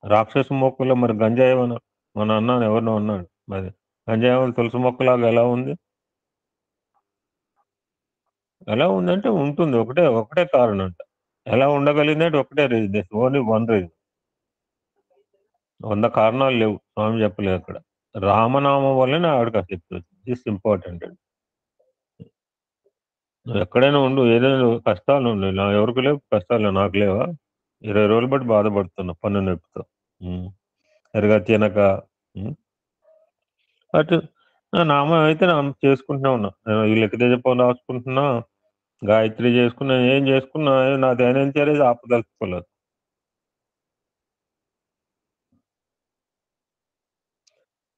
రాక్షస మొక్కలో మరి గంజాయమన మన అన్నాను ఎవరినో అన్నాడు, మరి గంజాయమని తులసి మొక్కలాగా ఎలా ఉంది? ఎలా ఉందంటే ఉంటుంది, ఒకటే కారణం అంట. ఎలా ఉండగలిగినట్టు ఒకటే రీజన్, ఓన్లీ వన్ రీజన్. 100 కారణాలు లేవు, స్వామి చెప్పలేదు అక్కడ. రామనామం వల్లనే ఆవిడకి ఆ శక్తి వచ్చింది. దిస్ ఇంపార్టెంట్ అండి. నువ్వు ఎక్కడైనా ఉండు, ఏదైనా కష్టాలు ఉండు, నా ఎవరికి లేవు కష్టాలు, నాకు లేవా? 20 రోజులు బట్టి బాధపడుతున్నా పన్ను నొప్పితో, సరిగా తినక. అటు నా నామం అయితే చేసుకుంటూనే ఉన్నా. నేను ఈ లెక్కదేజపం రాసుకుంటున్నా, గాయత్రి చేసుకున్నా, ఏం చేసుకున్నా నా దైనంచర్య ఆపదలుచుకోలేదు.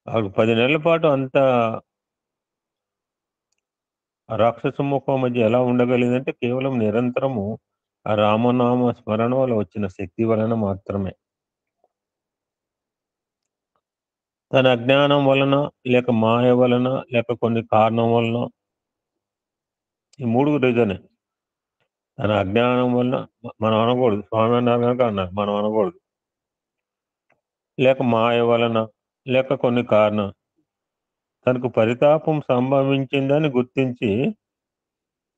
ఆవిడ 10 నెలల పాటు అంత రాక్షస ముఖం మధ్య ఎలా ఉండగలిగిందంటే కేవలం నిరంతరము ఆ రామనామ స్మరణ వల్ల వచ్చిన శక్తి వలన మాత్రమే. తన అజ్ఞానం వలన, లేక మాయ వలన, లేక కొన్ని కారణం వలన, ఈ 3 రీజనే. తన అజ్ఞానం వలన మనం అనకూడదు, స్వామి అన్నారు కనుక అన్నారు, మనం అనకూడదు. లేక మాయ వలన, లేక కొన్ని కారణం, తనకు పరితాపం సంభవించిందని గుర్తించి,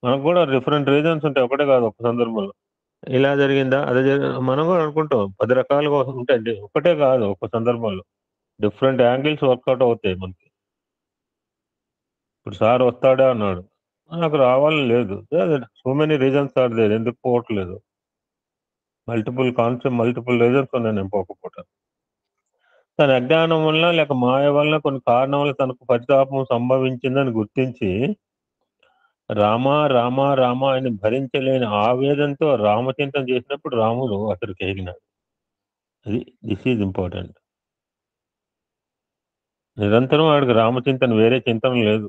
మనకు కూడా డిఫరెంట్ రీజన్స్ ఉంటాయి, ఒకటే కాదు ఒక సందర్భంలో. ఇలా జరిగిందా, అదే మనం కూడా అనుకుంటాం 10 రకాలుగా ఉంటాయి, ఒకటే కాదు ఒక సందర్భంలో. డిఫరెంట్ యాంగిల్స్ వర్కౌట్ అవుతాయి మనకి. ఇప్పుడు సార్ వస్తాడే అన్నాడు, నాకు రావాలని లేదు. So many reasons are there, ఎందుకు పోవట్లేదు? మల్టిపుల్ కాన్సెప్ట్, మల్టిపుల్ రీజన్స్ ఉన్నాయి నేను పోకపోవటం. తన అజ్ఞానం వలన, లేక మాయ వలన, కొన్ని కారణం వల్ల తనకు పరితాపం సంభవించిందని గుర్తించి రామ రామ రామ అని భరించలేని ఆవేదంతో రామచింతన చేసినప్పుడు రాముడు అతడికి ఎగినాడు. అది దిస్ ఈజ్ ఇంపార్టెంట్. నిరంతరం వాడికి రామచింతన, వేరే చింతన లేదు.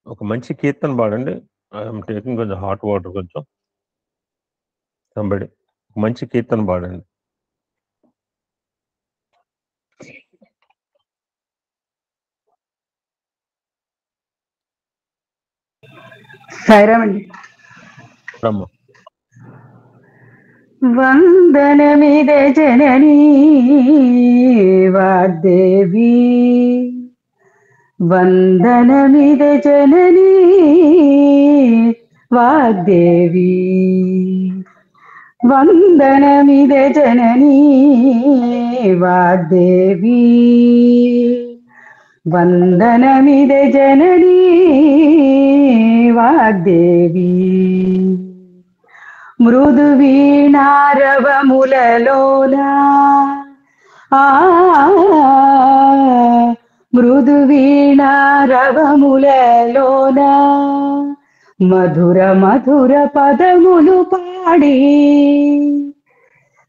ఒక మంచి కీర్తన పాడండి. ఐఎమ్ టేకింగ్ కొంచెం హాట్ వాటర్, కొంచెం సంబడి. మంచి కీర్తన పాడండి. సాయిరామండి. రమ్మ. వందనమిదే జననీ వాగ్దేవి, వందనమిదే జననీ వాగ్దేవి, వందనమిదే జననీ వాగ్దేవి, వందనమిదే జననీ వాగ్దేవి. మృదు వీణారవములలోనా మృదు వీణారవములలోనా మధుర మధుర పదములు పాడి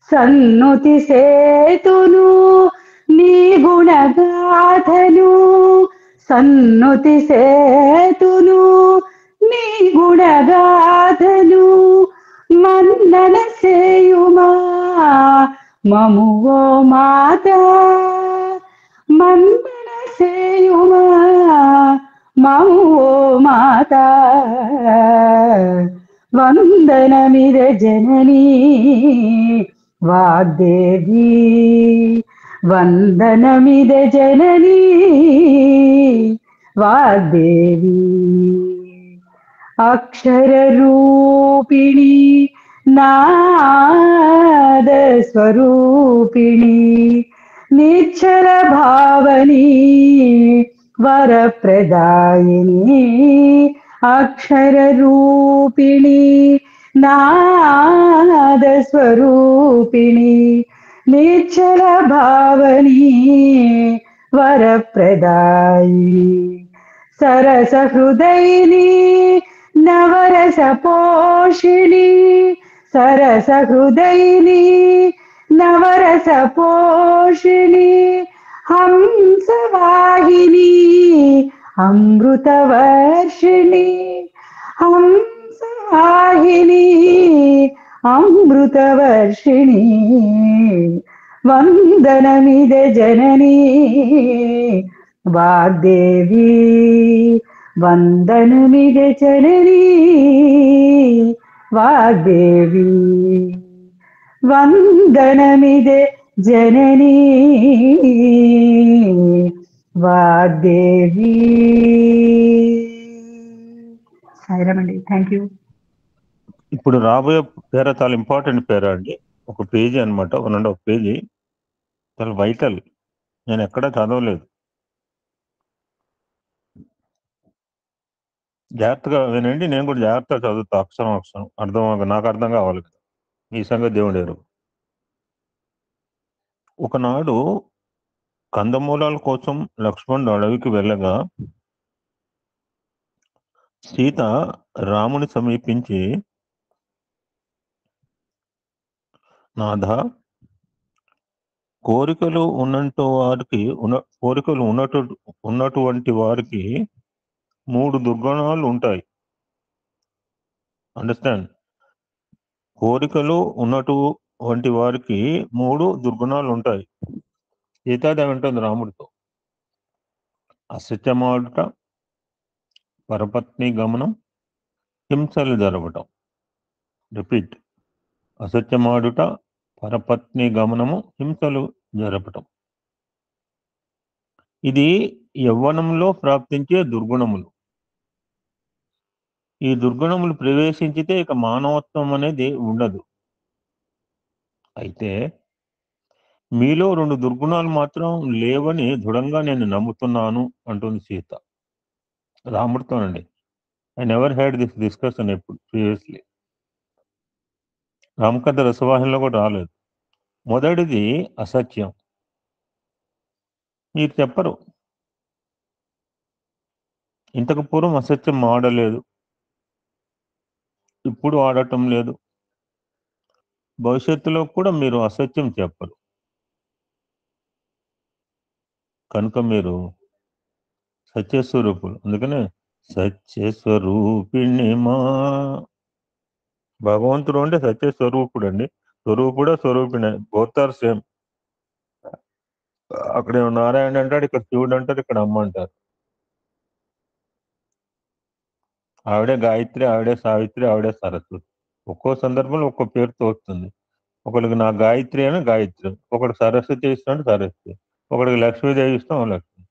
సన్నుతి సేతును నీ గుణగాథను, సన్నుతి సేతును నీ గుణగాథను, మందన సేయుమా మము ఓ మాత, మందన సేయుమా మము ఓ మాత. వందనమిదే జననీ వాగ్దేవి, వందనమిదే జననీ వాగ్దేవి. అక్షర రూపిణి నాద స్వరూపిణి, నిత్య నిశ్చల భావని వరప్రదాయిని అక్షర రూపిణి నాద స్వరూపిణి నిశ్చల భావని వరప్రదాయిని సరస హృదయిని నవరస పోషిణి సరస హృదయిని నవరస పోషిణి హంసవాహిని అమృతవర్షిణి హంసవాహిని అమృతవర్షిణి వందనమిద జననీ వాగ్దేవి వందనమిద జననీ వాగ్దేవి వందనమిదే జననీ వాగ్దేవి. సాయిరామండి. Thank you. ఇప్పుడు రాబోయే పేర చాలా ఇంపార్టెంట్ పేర అండి. ఒక పేజీ అనమాట, 1.5 పేజీ, చాలా వైటల్. నేను ఎక్కడా చదవలేదు. జాగ్రత్తగా వినండి, నేను కూడా జాగ్రత్తగా చదువుతా, అక్షరం అక్షరం నాకు అర్థం కావాలి కదా. ఈ సంగతి దేవుడేరు. ఒకనాడు కందమూలాల కోసం లక్ష్మణుడు అడవికి వెళ్ళగా సీత రాముని సమీపించి, నాథ, కోరికలు ఉన్నటువంటి వారికి 3 దుర్గుణాలు ఉంటాయి. అండర్స్టాండ్? కోరికలు ఉన్నటువంటి వారికి 3 దుర్గుణాలు ఉంటాయి. సీతాదేవి అంటుంది రాముడితో, అసత్యమాడుట, పరపత్ని గమనం, హింసలు జరగటం. రిపీట్: అసత్యమాడుట, పరపత్ని గమనము, హింసలు జరపటం. ఇది యవ్వనంలో ప్రాప్తించే దుర్గుణములు. ఈ దుర్గుణములు ప్రవేశించితే ఇక మానవత్వం అనేది ఉండదు. అయితే మీలో 2 దుర్గుణాలు మాత్రం లేవని దృఢంగా నేను నమ్ముతున్నాను అంటుంది సీత రాముడితోనండి. I never had this discussion ఎప్పుడు ప్రీవియస్లీ. రామకథ రసవాహినిలో కూడా రాలేదు. మొదటిది అసత్యం. మీరు చెప్పరు, ఇంతకు పూర్వం అసత్యం ఆడలేదు, ఇప్పుడు ఆడటం లేదు, భవిష్యత్తులో కూడా మీరు అసత్యం చెప్పరు. కనుక మీరు సత్యస్వరూపులు. అందుకనే సత్యస్వరూపిణి మా భగవంతుడు అంటే సత్యస్వరూపుడు అండి. స్వరూపుడా స్వరూపిణి, బోత్ ఆర్ సేమ్. అక్కడ నారాయణ అంటాడు, ఇక్కడ శివుడు అంటారు, ఇక్కడ అమ్మ అంటారు. ఆవిడే గాయత్రి, ఆవిడే సావిత్రి, ఆవిడే సరస్వతి. ఒక్కో సందర్భంలో ఒక్కో పేరుతో వస్తుంది. ఒకరికి నా గాయత్రి అని గాయత్రి, ఒకటి సరస్వతి ఇష్టం అంటే సరస్వతి, ఒకడికి లక్ష్మీదేవి ఇష్టం లక్ష్మి,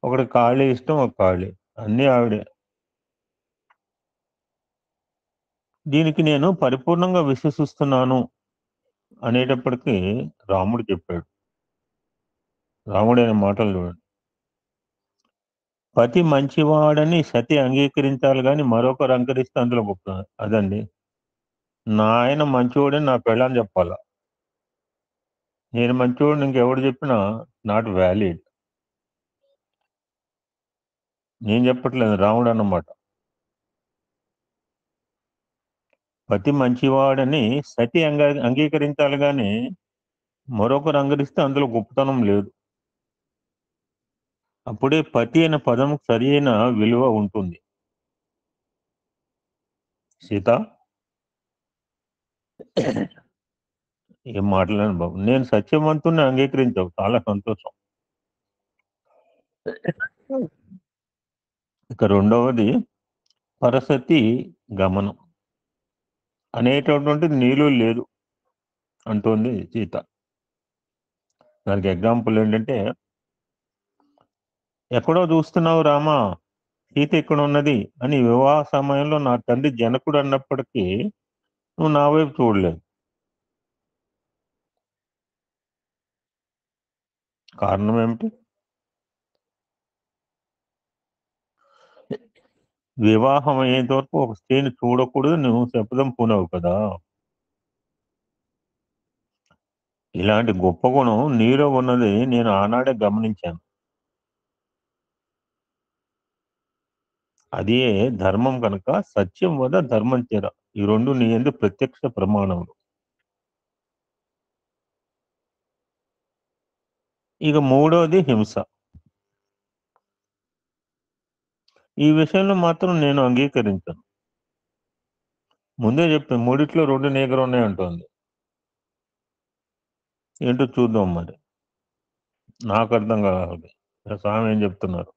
ఒకడికి కాళీ ఇష్టం ఒక కాళీ, అన్నీ ఆవిడే. దీనికి నేను పరిపూర్ణంగా విశ్వసిస్తున్నాను అనేటప్పటికీ రాముడు చెప్పాడు. రాముడు అనే మాటలు చూడండి. పతి మంచివాడని సతి అంగీకరించాలి కానీ మరొకరు అంకరిస్తే అందులో గొప్ప అదండి. నా ఆయన మంచివాడని నా పెళ్ళని చెప్పాలా, నేను మంచివాడిని ఇంకెవడు చెప్పినా నాట్ వ్యాలిడ్. నేను చెప్పట్లేదు, రాముడు అన్నమాట. పతి మంచివాడని సతి అంగీకరించాలి కానీ మరొకరు అంగరిస్తే అందులో గొప్పతనం లేదు. అప్పుడే పతి అనే పదం సరి అయిన విలువ ఉంటుంది. సీత, ఏం మాట్లాడాను బాబు, నేను సత్యవంతుని అంగీకరించావు, చాలా సంతోషం. ఇక రెండవది పరసతి గమనం అనేటటువంటిది నీలో లేదు అంటుంది సీత. దానికి ఎగ్జాంపుల్ ఏంటంటే, ఎక్కడో చూస్తున్నావు రామా, సీత ఇక్కడ ఉన్నది అని వివాహ సమయంలో నా తండ్రి జనకుడు అన్నప్పటికీ నువ్వు నా వైపు చూడలేదు. కారణం ఏమిటి? వివాహం అయ్యేంత వరకు ఒక స్త్రీని చూడకూడదు నువ్వు శపథం పూనవు కదా. ఇలాంటి గొప్ప గుణం నీలో ఉన్నది నేను ఆనాడే గమనించాను. అదే ధర్మం కనుక సత్యం వద ధర్మం చేర, ఈ రెండు నీ యందు ప్రత్యక్ష ప్రమాణములు. ఇక మూడవది హింస. ఈ విషయంలో మాత్రం నేను అంగీకరించను. ముందే చెప్పాను, మూడిట్లో రెండు నీగలు ఉన్నాయి అంటోంది. ఏంటో చూద్దాం మరి. నాకు అర్థం కావాలి స్వామి ఏం చెప్తున్నారు.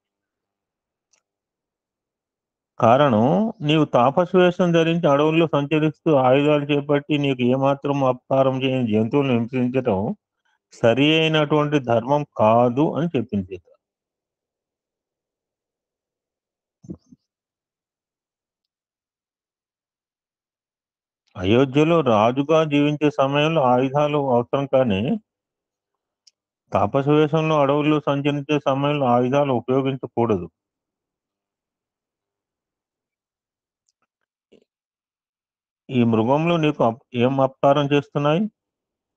కారణం, నీవు తాపసు వేషం ధరించి అడవుల్లో సంచరిస్తూ ఆయుధాలు చేపట్టి నీకు ఏమాత్రం అపకారం చేయని జంతువులను హింసించడం సరి అయినటువంటి ధర్మం కాదు అని చెప్పింది సీత. అయోధ్యలో రాజుగా జీవించే సమయంలో ఆయుధాలు అవసరం, కానీ తాపస వేషంలో అడవుల్లో సంచరించే సమయంలో ఆయుధాలు ఉపయోగించకూడదు. ఈ మృగంలో నీకు ఏం అపకారం చేస్తున్నాయి?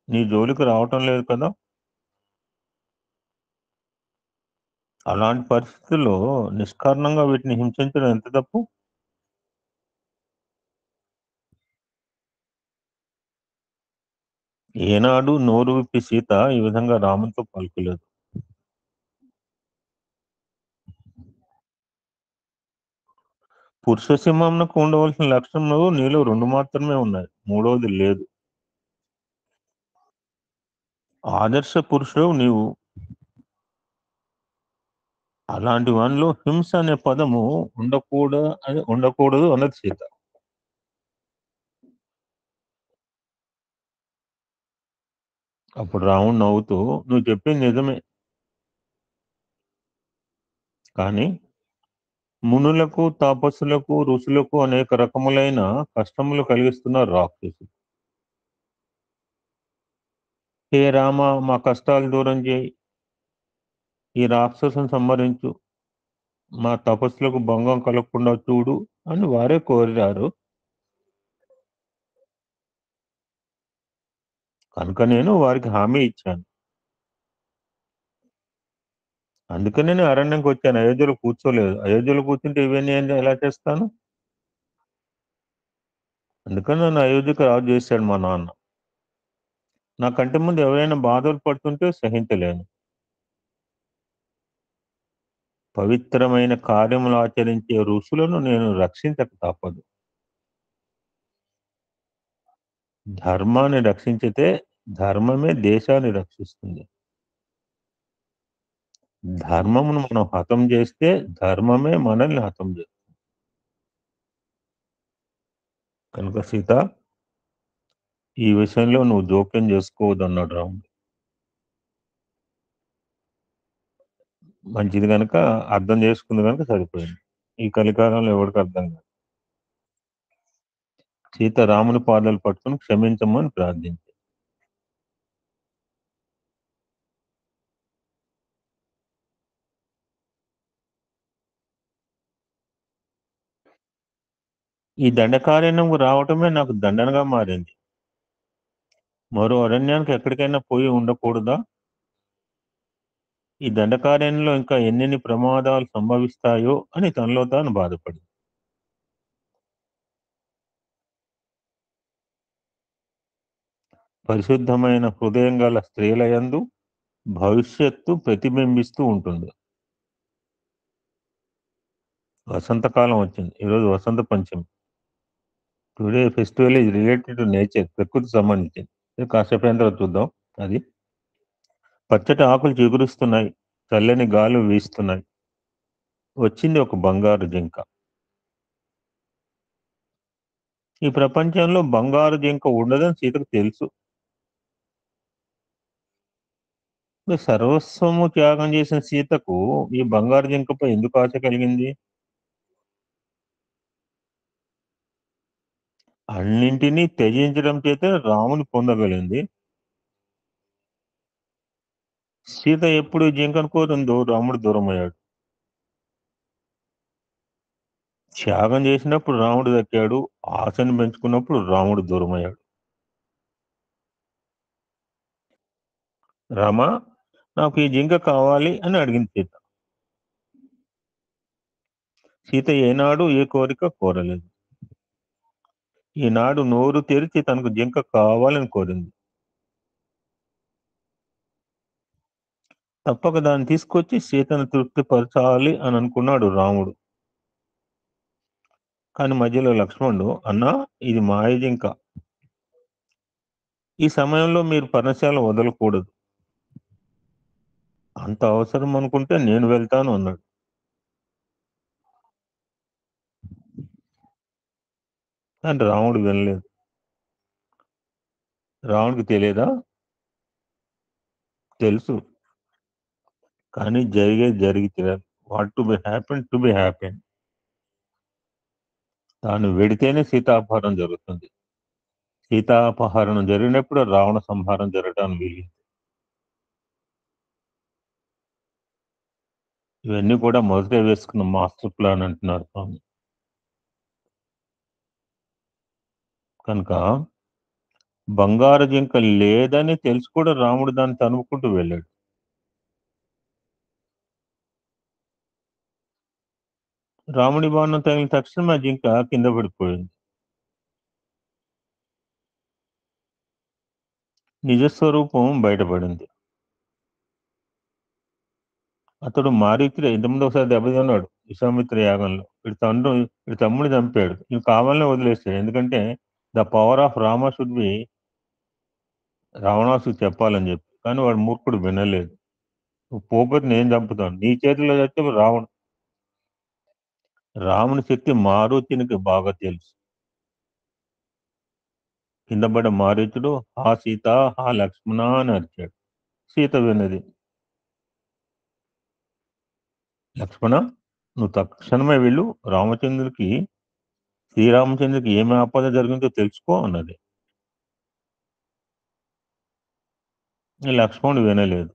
నీ జోలికి రావటం లేదు కదా. అలాంటి పరిస్థితుల్లో నిష్కారణంగా వీటిని హింసించడం ఎంత తప్పు? ఏనాడు నోరు విప్పి సీత ఈ విధంగా రామునితో పలుకలేదు. పురుష సింహంకు ఉండవలసిన లక్షణములు నీలో రెండు మాత్రమే ఉన్నాయి, మూడవది లేదు. ఆదర్శ పురుషుడు నీవు. అలాంటి వానిలో హింస అనే పదము ఉండకూడదు అన్నది సీత. అప్పుడు రాముడు నవ్వుతూ, నువ్వు చెప్పింది నిజమే, కానీ మునులకు తాపస్సులకు ఋషులకు అనేక రకములైన కష్టములు కలిగిస్తున్నారు రాక్షసులు. హే రామ, మా కష్టాలు దూరం చేయి, ఈ రాక్షసుని సంహరించు, మా తపస్సులకు భంగం కలగకుండా చూడు అని వారే కోరారు. కనుక నేను వారికి హామీ ఇచ్చాను. అందుకనే నేను అరణ్యంకి వచ్చాను, అయోధ్యలో కూర్చోలేదు. అయోధ్యలో కూర్చుంటే ఇవన్నీ ఎలా చేస్తాను? అందుకని నన్ను అయోధ్యకు రాజు చేశాడు మా నాన్న. నా కంటి ముందు ఎవరైనా బాధలు పడుతుంటే సహించలేను. పవిత్రమైన కార్యములు ఆచరించే ఋషులను నేను రక్షించక తప్పదు. ధర్మాన్ని రక్షించితే ధర్మమే దేశాన్ని రక్షిస్తుంది. ధర్మమును మనం హతం చేస్తే ధర్మమే మనల్ని హతం చేస్తుంది. కనుక సీత, ఈ విషయంలో నువ్వు జోక్యం చేసుకోవద్దు అన్నాడు రాముడు. మంచిది కనుక అర్థం చేసుకుంది కనుక సరిపోయింది. ఈ కలికాలంలో ఎవరికి అర్థం కాదు. సీత రాముని పాదాలు పట్టుకుని క్షమించమని ప్రార్థించింది. ఈ దండకారణ్యంకు రావటమే నాకు దండనగా మారింది. మరో అరణ్యానికి ఎక్కడికైనా పోయి ఉండకూడదా? ఈ దండకారణ్యంలో ఇంకా ఎన్నెన్ని ప్రమాదాలు సంభవిస్తాయో అని తనలో తాను బాధపడింది. పరిశుద్ధమైన హృదయం గల స్త్రీల యందు భవిష్యత్తు ప్రతిబింబిస్తూ ఉంటుంది. వసంతకాలం వచ్చింది. ఈరోజు Vasanta Panchami. Today festival is related to nature, ప్రకృతి సంబంధించింది. కాసేపు అయిన తర్వాత చూద్దాం. అది పచ్చటి ఆకులు చిగురుస్తున్నాయి, చల్లని గాలు వీస్తున్నాయి. వచ్చింది ఒక బంగారు జింక. ఈ ప్రపంచంలో బంగారు జింక ఉండదని సీతకు తెలుసు. సర్వస్వము త్యాగం చేసిన సీతకు ఈ బంగారు జింకపై ఎందుకు ఆశ కలిగింది? అన్నింటినీ త్యజించడం చేత రాముని పొందగలిగింది. సీత ఎప్పుడు జింకను కోరిందో రాముడు దూరం అయ్యాడు. త్యాగం చేసినప్పుడు రాముడు దక్కాడు, ఆశను పెంచుకున్నప్పుడు రాముడు దూరం అయ్యాడు. రామ, నాకు ఈ జింక కావాలి అని అడిగింది సీత. సీత ఏనాడు ఏ కోరిక కోరలేదు. ఈనాడు నోరు తెరిచి తనకు జింక కావాలని కోరింది. తప్పక దాన్ని తీసుకొచ్చి సీతను తృప్తిపరచాలి అని అనుకున్నాడు రాముడు. కానీ మధ్యలో లక్ష్మణుడు, అన్నా, ఇది మాయ జింక, ఈ సమయంలో మీరు పర్ణశాల వదలకూడదు, అంత అవసరం అనుకుంటే నేను వెళ్తాను అన్నాడు. కానీ రాముడు వినలేదు. రాముడికి తెలియదా? తెలుసు. కానీ జరిగేది జరిగి తీరాలి. What to be happen to be happen. తాను వెడితేనే సీతాపహరణం జరుగుతుంది. సీతాపహరణం జరిగినప్పుడు రావణ సంహారం జరగడానికి వీలు. ఇవన్నీ కూడా మొదట వేసుకున్న మాస్టర్ ప్లాన్ అంటున్నారు స్వామి. కనుక బంగారు జింక లేదని తెలిసి కూడా రాముడు దాన్ని తనుముకుంటూ వెళ్ళాడు. రాముడి బాణం తగిలిన తక్షణం ఆ జింక కింద పడిపోయింది. నిజస్వరూపం బయటపడింది. అతడు మారీచుడు ఇంతకుముందు ఒకసారి దెబ్బతిన్నాడు విశ్వామిత్ర యాగంలో. వీడి తమ్ముడిని చంపాడు. ఇవి కావాలనే వదిలేస్తాడు. ఎందుకంటే the power of Rama should be రావణాసుకు చెప్పాలని చెప్పి. కానీ వాడు మూర్ఖుడు వినలేదు. నువ్వు పోపతి నేను చంపుతాను, నీ చేతిలో చస్తే రాముని శక్తి మారుతినికి బాగా తెలుసు. కింద పడ్డ మారీచుడు హా సీత, హా లక్ష్మణ అని అరిచాడు. సీత విన్నది. లక్ష్మణ, నువ్వు తక్షణమే వెళ్ళు, శ్రీరామచంద్రుడికి ఏమి ఆపద జరిగిందో తెలుసుకో అన్నది. లక్ష్మణుడు వినలేదు.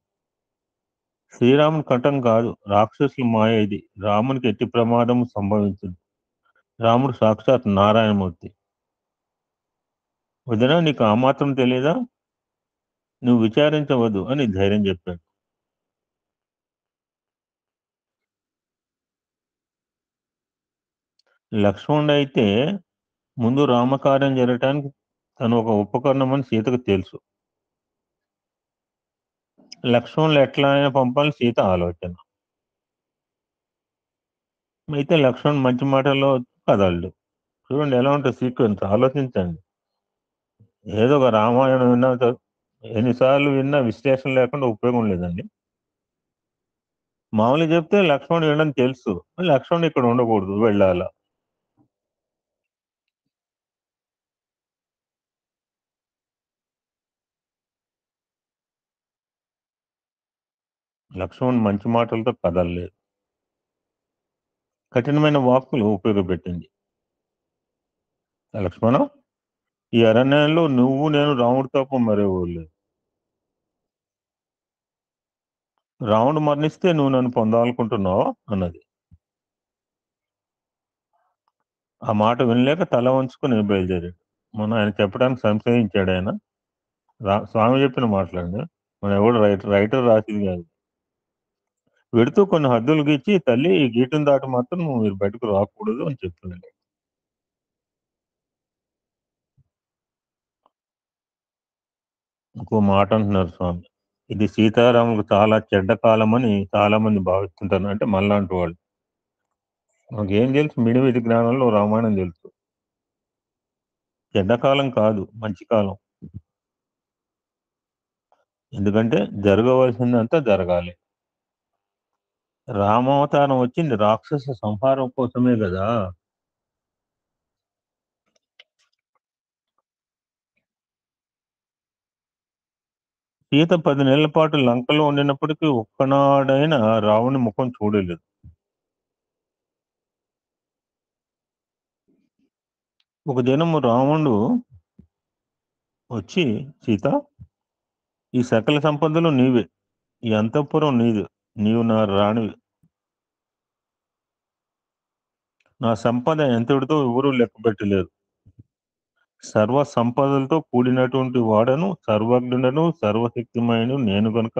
శ్రీరాముని కంఠం కాదు, రాక్షసుల మాయ ఇది. రామునికి ఎట్టి ప్రమాదం సంభవించింది. రాముడు సాక్షాత్ నారాయణమూర్తి. వదినా, నీకు ఆ మాత్రం తెలియదా? నువ్వు విచారించవద్దు అని ధైర్యం చెప్పాడు. లక్ష్మణుడు అయితే ముందు రామకార్యం జరగటానికి తను ఒక ఉపకరణం అని సీతకు తెలుసు. లక్ష్మణులు ఎట్లా అయినా పంపాలని సీత ఆలోచన. అయితే లక్ష్మణ్ మంచి మాటల్లో కదలడు. చూడండి ఎలా ఉంటుంది సీక్వెన్స్, ఆలోచించండి. ఏదో ఒక రామాయణం విన్నా, ఎన్నిసార్లు విన్నా విశ్లేషణ లేకుండా ఉపయోగం లేదండి. మామూలుగా చెప్తే లక్ష్మణుడు వినడం తెలుసు, లక్ష్మణుడు ఇక్కడ ఉండకూడదు, వెళ్ళాల. లక్ష్మణుడు మంచి మాటలతో కదలలేదు, కఠినమైన వాక్కులు ఉపయోగపెట్టింది. లక్ష్మణ, ఈ అరణ్యంలో నువ్వు నేను రాముడు తప్ప మరే ఊరు. రాముడు మరణిస్తే నువ్వు నన్ను పొందాలనుకుంటున్నావా అన్నది. ఆ మాట వినలేక తల వంచుకుని బయలుదేరాడు. ఆయన చెప్పడానికి సంశయించాడు. ఆయన స్వామి చెప్పిన మాటలండి, మన ఎవడు రైటర్ రాసింది కాదు. వెడుతూ కొన్ని హద్దులు గీచి, తల్లి ఈ గీటును దాటి మాత్రం మీరు బయటకు రాకూడదు అని చెప్తున్నాడు. ఇంకో మాట అంటున్నారు స్వామి, ఇది సీతారాములకు చాలా చెడ్డ కాలం అని చాలా మంది భావిస్తుంటారు. అంటే మళ్ళాంటి వాళ్ళు. మనకేం తెలుసు? మిడిమిడి జ్ఞానంలో రామాయణం తెలుసు. చెడ్డకాలం కాదు, మంచి కాలం. ఎందుకంటే జరగవలసిందంతా జరగాలి. రామావతారం వచ్చింది రాక్షస సంహారం కోసమే కదా. సీత 10 నెలల పాటు లంకలో ఉండినప్పటికీ ఒక్కనాడైనా రావణి ముఖం చూడలేదు. ఒక దినము రావణుడు వచ్చి, సీత, ఈ సకల సంపదలు నీవే, ఈ అంతఃపురం నీది, నీవు నా రాణివి. నా సంపద ఎంతటితో ఎవరూ లెక్కపెట్టలేరు. సర్వ సంపదలతో కూడినటువంటి వాడను, సర్వజ్ఞుడను, సర్వశక్తిమయుడు నేను కనుక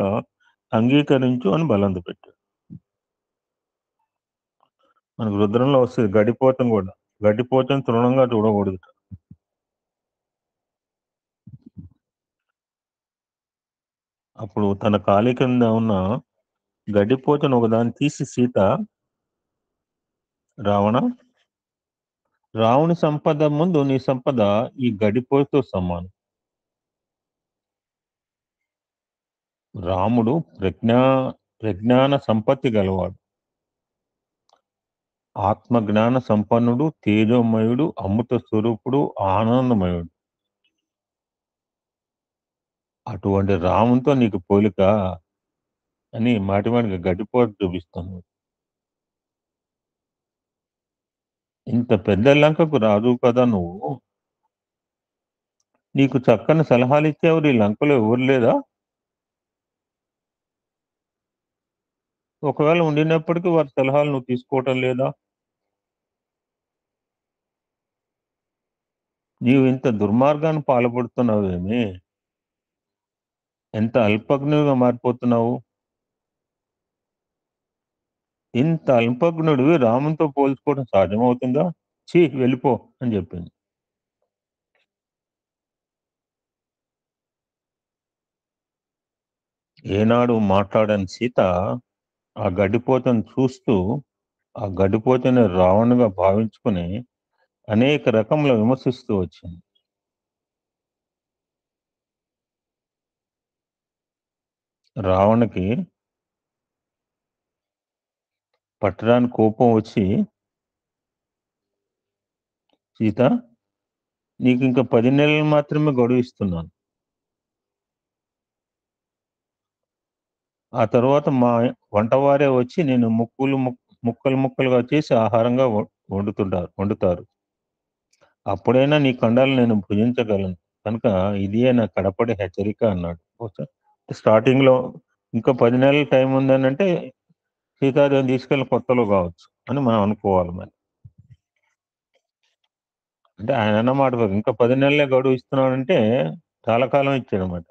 అంగీకరించు అని బలందు పెట్టాడు. మనకు రుద్రంలో వస్తుంది గడిపోతం కూడా. గడిపోతం తృణంగా చూడకూడదు. అప్పుడు తన కాలి కింద ఉన్న గడ్డిపోతను ఒకదాన్ని తీసి సీత, రావణి సంపద ముందు నీ సంపద ఈ గడిపోతో సమానం. రాముడు ప్రజ్ఞాన సంపత్తి గలవాడు, ఆత్మజ్ఞాన సంపన్నుడు, తేజోమయుడు, అమృత స్వరూపుడు, ఆనందమయుడు. అటువంటి రామునితో నీకు పోలిక అని మాటిమాటికి గడ్డిపోటు చూపిస్తాను. ఇంత పెద్ద లంకకు రాజు కదా నువ్వు, నీకు చక్కని సలహాలు ఇచ్చేవారు ఈ లంకలో ఎవరు లేదా? ఒకవేళ ఉండినప్పటికీ వారి సలహాలు నువ్వు తీసుకోవటం లేదా? నీవు ఇంత దుర్మార్గాన్ని పాల్పడుతున్నావేమి? ఎంత అల్పజ్ఞుడిగా మారిపోతున్నావు? ఇంత అల్పజ్ఞుడివి రామునితో పోల్చుకోవడం సాధ్యమవుతుందా? వెళ్ళిపో అని చెప్పింది. ఏనాడు మాట్లాడని సీత ఆ గడ్డిపోతను చూస్తూ ఆ గడ్డిపోతని రావణుగా భావించుకుని అనేక రకముల విమర్శిస్తూ వచ్చింది. రావణకి పట్టడానికి కోపం వచ్చి, సీత నీకు ఇంకా 10 నెలలు మాత్రమే గడువు ఇస్తున్నాను, ఆ తర్వాత మా వంటవారే వచ్చి నేను ముక్కలు ముక్కలుగా చేసి ఆహారంగా వండుతారు. అప్పుడైనా నీ కండాలు నేను భుజించగలను, కనుక ఇదే నా కడపడి హెచ్చరిక అన్నాడు. స్టార్టింగ్ లో ఇంకా 10 నెలల టైం ఉందని అంటే సీతాదేవిని తీసుకెళ్ళిన కొత్తలో కావచ్చు అని మనం అనుకోవాలి. మరి అంటే ఆయన అన్నమాట ఇంకా 10 నెలలే గడువు ఇస్తున్నాడంటే చాలా కాలం ఇచ్చాడు అనమాట.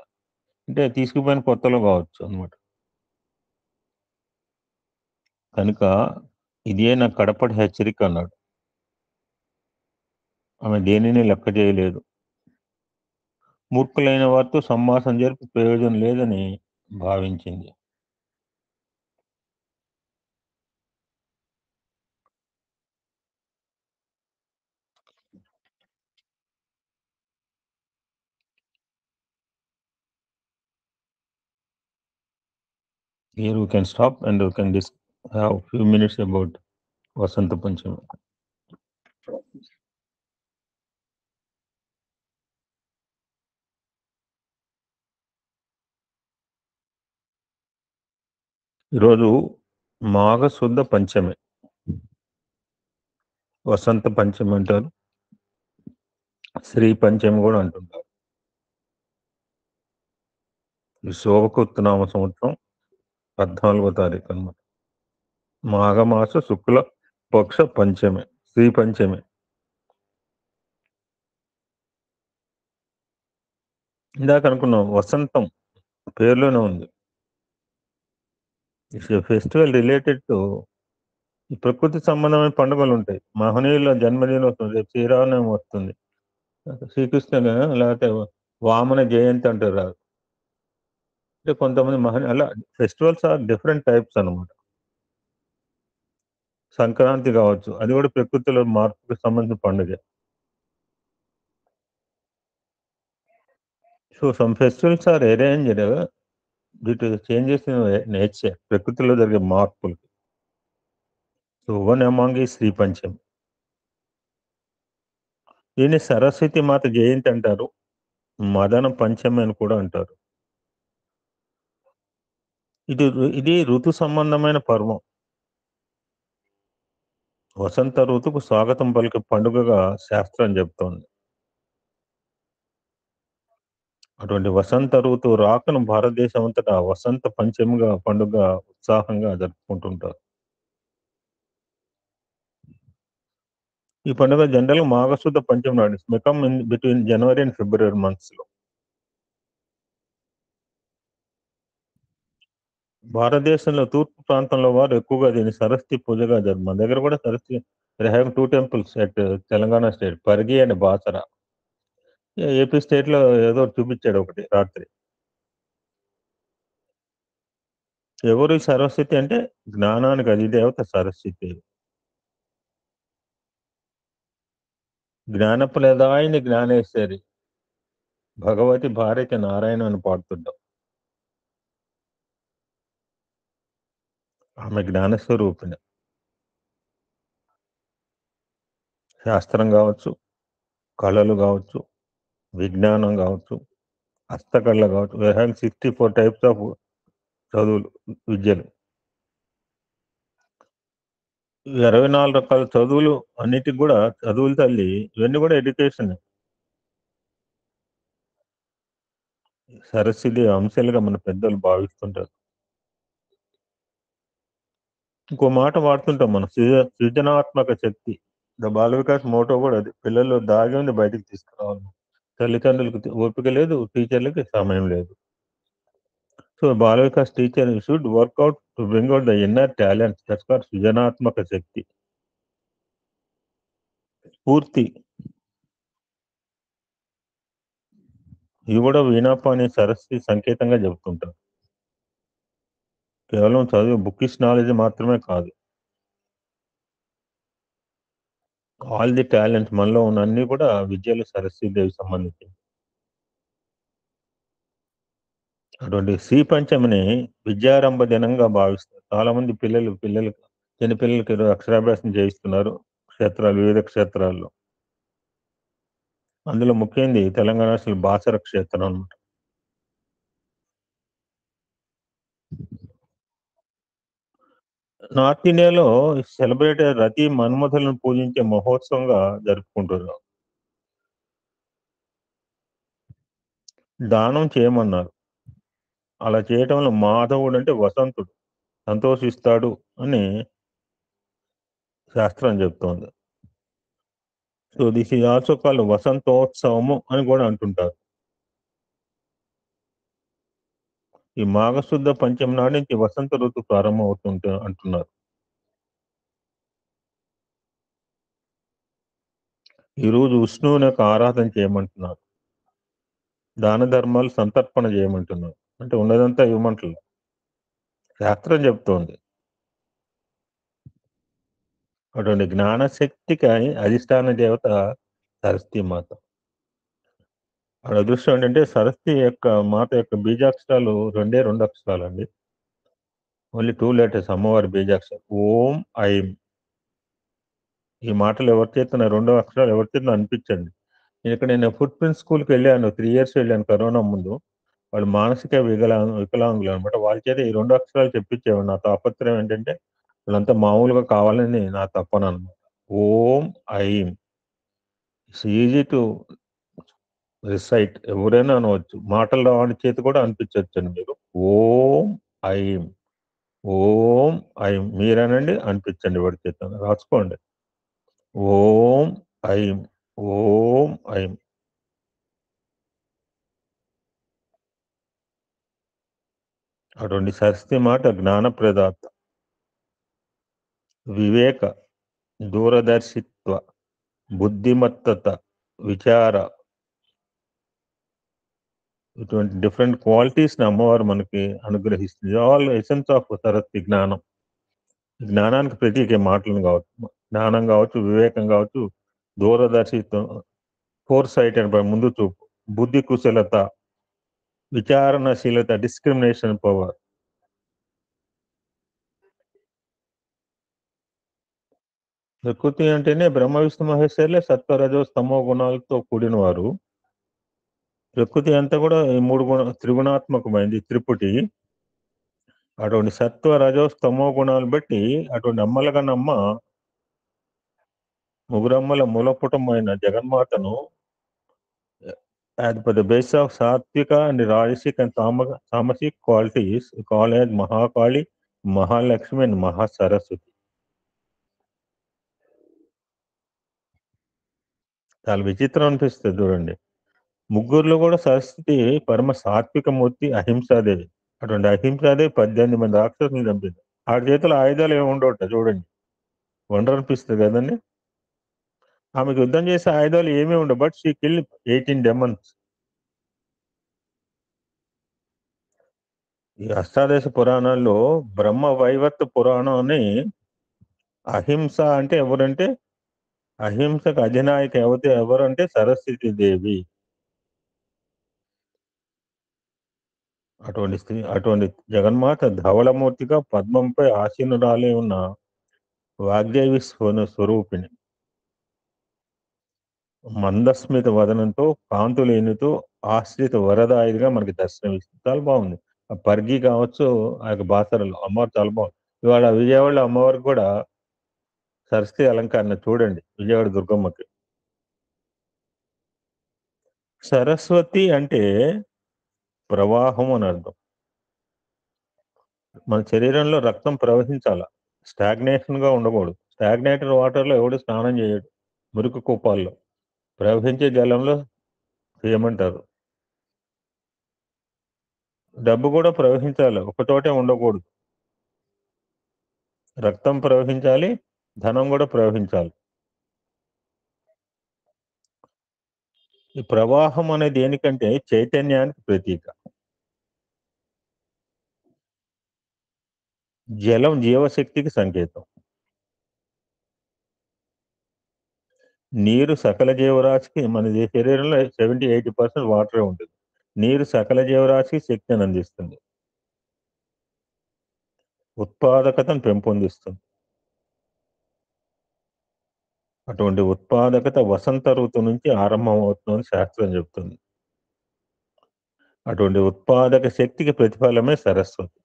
అంటే తీసుకుపోయిన కొత్తలో కావచ్చు అనమాట. కనుక ఇదే నా కడపటి హెచ్చరిక అన్నాడు. ఆమె దేనిని లెక్క చేయలేదు. మూర్ఖులైన వారితో సంభాషణ జరిపి ప్రయోజనం లేదని భావించింది. Here we can stop and we can have a few minutes about Vasanta Panchami. ఈరోజు మాఘశుద్ధ పంచమి, వసంత పంచమి అంటారు, శ్రీ పంచమి కూడా అంటుంటారు. ఈ శోభకృత్నామ సంవత్సరం 14వ తారీఖు అన్నమాట. మాఘమాస శుక్ల పక్ష పంచమి, శ్రీ పంచమి. ఇందాక అనుకున్నాం వసంతం పేరులోనే ఉంది. It's a festival related to ఈ ప్రకృతి సంబంధమైన పండుగలు ఉంటాయి. మహనీయుల జన్మదినం వస్తుంది, రేపు శ్రీరామనవమి వస్తుంది, శ్రీకృష్ణ లేకపోతే వామన జయంతి అంటారు. అంటే కొంతమంది అలా ఫెస్టివల్స్ ఆర్ డిఫరెంట్ టైప్స్ అన్నమాట. సంక్రాంతి కావచ్చు, అది కూడా ప్రకృతిలో మార్పుకి సంబంధించిన పండుగ. So some festivals are arranged due to changes in nature, ప్రకృతిలో జరిగే మార్పులకి. సో వన్ అమాంగ్ ఈ శ్రీ పంచమి. దీన్ని సరస్వతి మాత జయంతి అంటారు, మదన పంచమి అని కూడా అంటారు. ఇది ఋతు సంబంధమైన పర్వం. వసంత ఋతుకు స్వాగతం పలికే పండుగగా శాస్త్రం చెప్తోంది. అటువంటి వసంత ఋతువు రాకను భారతదేశం అంతటా వసంత పంచమిగా పండుగ ఉత్సాహంగా జరుపుకుంటుంటారు. ఈ పండుగ జనరల్ మాఘశుద్ధ పంచమి నాడు become in between January and February months లో. భారతదేశంలో తూర్పు ప్రాంతంలో వారు ఎక్కువగా దీన్ని సరస్వతి పూజగా జరుపు. మన దగ్గర కూడా Saraswati have 2 temples at Telangana state, Parigi and Basara. AP state లో ఏదో చూపించాడు ఒకటి రాత్రి. ఎవరు ఈ సరస్వతి అంటే జ్ఞానానికి అధిదేవత సరస్వతి. జ్ఞానప్రదాయిని జ్ఞానేశ్వరి భగవతి భారతి నారాయణ అని పాడుతుంటాం. ఆమె జ్ఞానస్వరూపిణి. శాస్త్రం కావచ్చు, కళలు కావచ్చు, విజ్ఞానం కావచ్చు, హస్తకళ కావచ్చు. వీ హ్యావ్ 64 టైప్స్ ఆఫ్ చదువులు, విద్యలు. 24 రకాల చదువులు అన్నిటికి కూడా చదువుల తల్లి. ఇవన్నీ కూడా ఎడ్యుకేషన్. సరస్వతి అంశాలుగా మన పెద్దలు భావిస్తుంటారు. ఇంకో మాట వాడుతుంటాం మనం, సృజనాత్మక శక్తి. బాల వికాస్ మోటో కూడా అది. పిల్లల్లో దాగి ఉంది బయటికి తీసుకురావాలి. తల్లిదండ్రులకు ఓపిక లేదు, టీచర్లకి సమయం లేదు. So Bala Vikas teacher should work out to bring out the inner talents. That's called సృజనాత్మక శక్తి. స్ఫూర్తి. ఇవి కూడా వీణాపాని సరస్వతి సంకేతంగా చెబుతుంటారు. కేవలం చదువు బుక్కిష్ నాలెడ్జ్ మాత్రమే కాదు. ఆల్ ది టాలెంట్ మనలో ఉన్న అన్ని కూడా విద్యలు సరస్వతీదేవికి సంబంధించి. అటువంటి శ్రీ పంచమిని విద్యారంభ దినంగా భావిస్తారు. చాలా మంది పిల్లలకు చిన్న పిల్లలకి అక్షరాభ్యాసం చేయిస్తున్నారు క్షేత్రాలు, వివిధ క్షేత్రాల్లో. అందులో ముఖ్యంది తెలంగాణ అసలు బాసర క్షేత్రం అన్నమాట. నార్త్ ఇండియాలో సెలబ్రేట్ రతి మన్మథులను పూజించే మహోత్సవంగా జరుపుకుంటున్నారు. దానం చేయమన్నారు. అలా చేయటంలో మాధవుడు అంటే వసంతుడు సంతోషిస్తాడు అని శాస్త్రం చెప్తోంది. So this is also called వసంతోత్సవము అని కూడా అంటుంటారు. ఈ మాఘశుద్ధ పంచమి నాటి నుంచి వసంత ఋతువు ప్రారంభం అవుతుంటే అంటున్నారు. ఈరోజు విష్ణువుని యొక్క ఆరాధన చేయమంటున్నారు. దాన ధర్మాలు సంతర్పణ చేయమంటున్నారు. అంటే ఉన్నదంతా ఇవ్వమంటున్నారు. శాస్త్రం చెప్తోంది. అటువంటి జ్ఞానశక్తికి అధిష్టాన దేవత సరస్వతి మాత. అక్కడ అదృష్టం ఏంటంటే సరస్వతి యొక్క మాత యొక్క బీజాక్షరాలు 2 అక్షరాలు అండి. ఓన్లీ 2 లెటర్స్ అమ్మవారి బీజాక్షరాలు. ఓం ఐం. ఈ మాటలు ఎవరి చేతన 2 అక్షరాలు ఎవరి చేతన అనిపించండి. నేను ఫుట్ ప్రింట్ స్కూల్కి వెళ్ళాను. 3 years వెళ్ళాను కరోనా ముందు. వాళ్ళు మానసిక వికలాంగులు అనమాట. వాళ్ళ చేత ఈ 2 అక్షరాలు చెప్పించేవాడు. నా తాపత్రయం ఏంటంటే వాళ్ళంతా మామూలుగా కావాలని నా తపన అనమాట. ఓం ఐం. It's easy to recite. ఎవరైనా అనవచ్చు. మాటలు రావని చేత కూడా అనిపించవచ్చండి మీరు. ఓం ఐం. ఓం ఐం. మీరనండి, అనిపించండి ఎవరి చేత. రాసుకోండి. ఓం ఐం. ఓం ఐం. అటువంటి సరస్వతి మాట జ్ఞానప్రదాత, వివేక, దూరదర్శిత్వ, బుద్ధిమత్తత, విచార, ఇటువంటి డిఫరెంట్ క్వాలిటీస్ ని అమ్మవారు మనకి అనుగ్రహిస్తుంది. ఆల్ ఎసెన్స్ ఆఫ్ సరస్వతి జ్ఞానం. జ్ఞానానికి ప్రతీక మాటలు కావచ్చు, జ్ఞానం కావచ్చు, వివేకం కావచ్చు, దూరదర్శిత్వం, ఫోర్ సైట్ అంటే ముందు చూపు, బుద్ధి కుశలత, విచారణశీలత, డిస్క్రిమినేషన్ పవర్. ప్రకృతి అంటేనే బ్రహ్మ విష్ణు మహేశ్వరులే సత్వరజో స్తమో గుణాలతో కూడిన వారు. ప్రకృతి అంతా కూడా ఈ 3 త్రిగుణాత్మకమైంది, త్రిపుటి. అటువంటి సత్వ రజో స్తమో గుణాలు బట్టి అటువంటి అమ్మలగనమ్మ ముగురమ్మల మూలపుటమైన జగన్మాతను as per the base of Satvika and Rajasic and Tamasic qualities, called as Mahakali, Mahalakshmi and Mahasaraswati. చాలా విచిత్రం అనిపిస్తుంది చూడండి. ముగ్గురులో కూడా సరస్వతి పరమ సాత్విక మూర్తి అహింసాదేవి. అటువంటి అహింసాదేవి 18 మంది రాక్షసుని చంపింది. ఆడి చేతుల ఆయుధాలు ఏమి ఉండవట చూడండి. వండర్ అనిపిస్తుంది కదండి. ఆమెకు యుద్ధం చేసే ఆయుధాలు ఏమీ ఉండవు. But she kill 18 demons. ఈ అష్టాదశ పురాణాల్లో బ్రహ్మ వైవర్త పురాణం అని అహింస అంటే ఎవరంటే అహింసకు అధినాయక ఎవరంటే సరస్వతి దేవి. అటువంటి జగన్మాత ధవళమూర్తిగా పద్మంపై ఆసీనురాలే ఉన్న వాగ్దేవి స్వరూపిణి. మందస్మిత వదనంతో కాంతులేనితో ఆశ్రిత వరదాయిగా మనకి దర్శనమిస్తుంది. చాలా బాగుంది. ఆ పర్గి కావచ్చు, ఆ యొక్క బాసరలో అమ్మవారు చాలా బాగుంది. ఇవాళ విజయవాడలో అమ్మవారికి కూడా సరస్వతి అలంకరణ చూడండి, విజయవాడ దుర్గమ్మకి. సరస్వతి అంటే ప్రవాహం అని అర్థం. మన శరీరంలో రక్తం ప్రవహించాల, స్టాగ్నేషన్ గా ఉండకూడదు. స్టాగ్నేటెడ్ వాటర్లో ఎవడు స్నానం చేయడు. మురికి కూపాల్లో ప్రవహించే జలంలో చేయమంటారు. డబ్బు కూడా ప్రవహించాలి, ఒకచోటే ఉండకూడదు. రక్తం ప్రవహించాలి, ధనం కూడా ప్రవహించాలి. ఈ ప్రవాహం అనేది దేనికంటే చైతన్యానికి ప్రతీక. జలం జీవశక్తికి సంకేతం. నీరు సకల జీవరాశికి, మన శరీరంలో 70-80% వాటరే ఉంటుంది. నీరు సకల జీవరాశికి శక్తిని అందిస్తుంది, ఉత్పాదకతను పెంపొందిస్తుంది. అటువంటి ఉత్పాదకత వసంత ఋతువు నుంచి ఆరంభం అవుతుందని శాస్త్రం చెబుతుంది. అటువంటి ఉత్పాదక శక్తికి ప్రతిఫలమే సరస్వతి.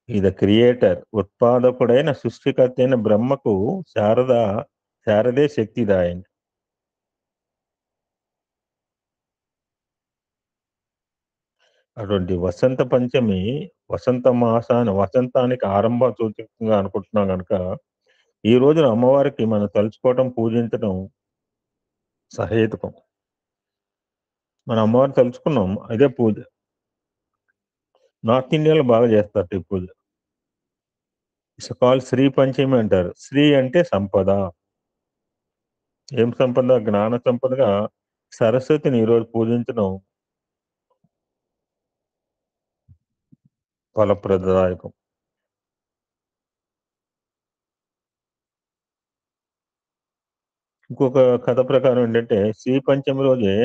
ఇది క్రియేటర్, ఉత్పాదకుడైన సృష్టికర్త అయిన బ్రహ్మకు శారదే శక్తిదాయని. అటువంటి వసంత పంచమి వసంతానికి ఆరంభ సూచకంగా అనుకుంటున్నాం కనుక ఈ రోజున అమ్మవారికి మనం తలుచుకోవటం, పూజించడం సహేతుకం. మన అమ్మవారిని తలుచుకున్నాం, అదే పూజ. నార్త్ ఇండియాలో బాగా చేస్తారు ఈ పూజ. ఇట్స్ కాల్డ్ శ్రీ పంచమి అంటారు. శ్రీ అంటే సంపద. ఏం సంపద? జ్ఞాన సంపదగా సరస్వతిని ఈరోజు పూజించడం ఫలప్రదాయకం. ఇంకొక కథ ప్రకారం ఏంటంటే శ్రీ పంచమి రోజే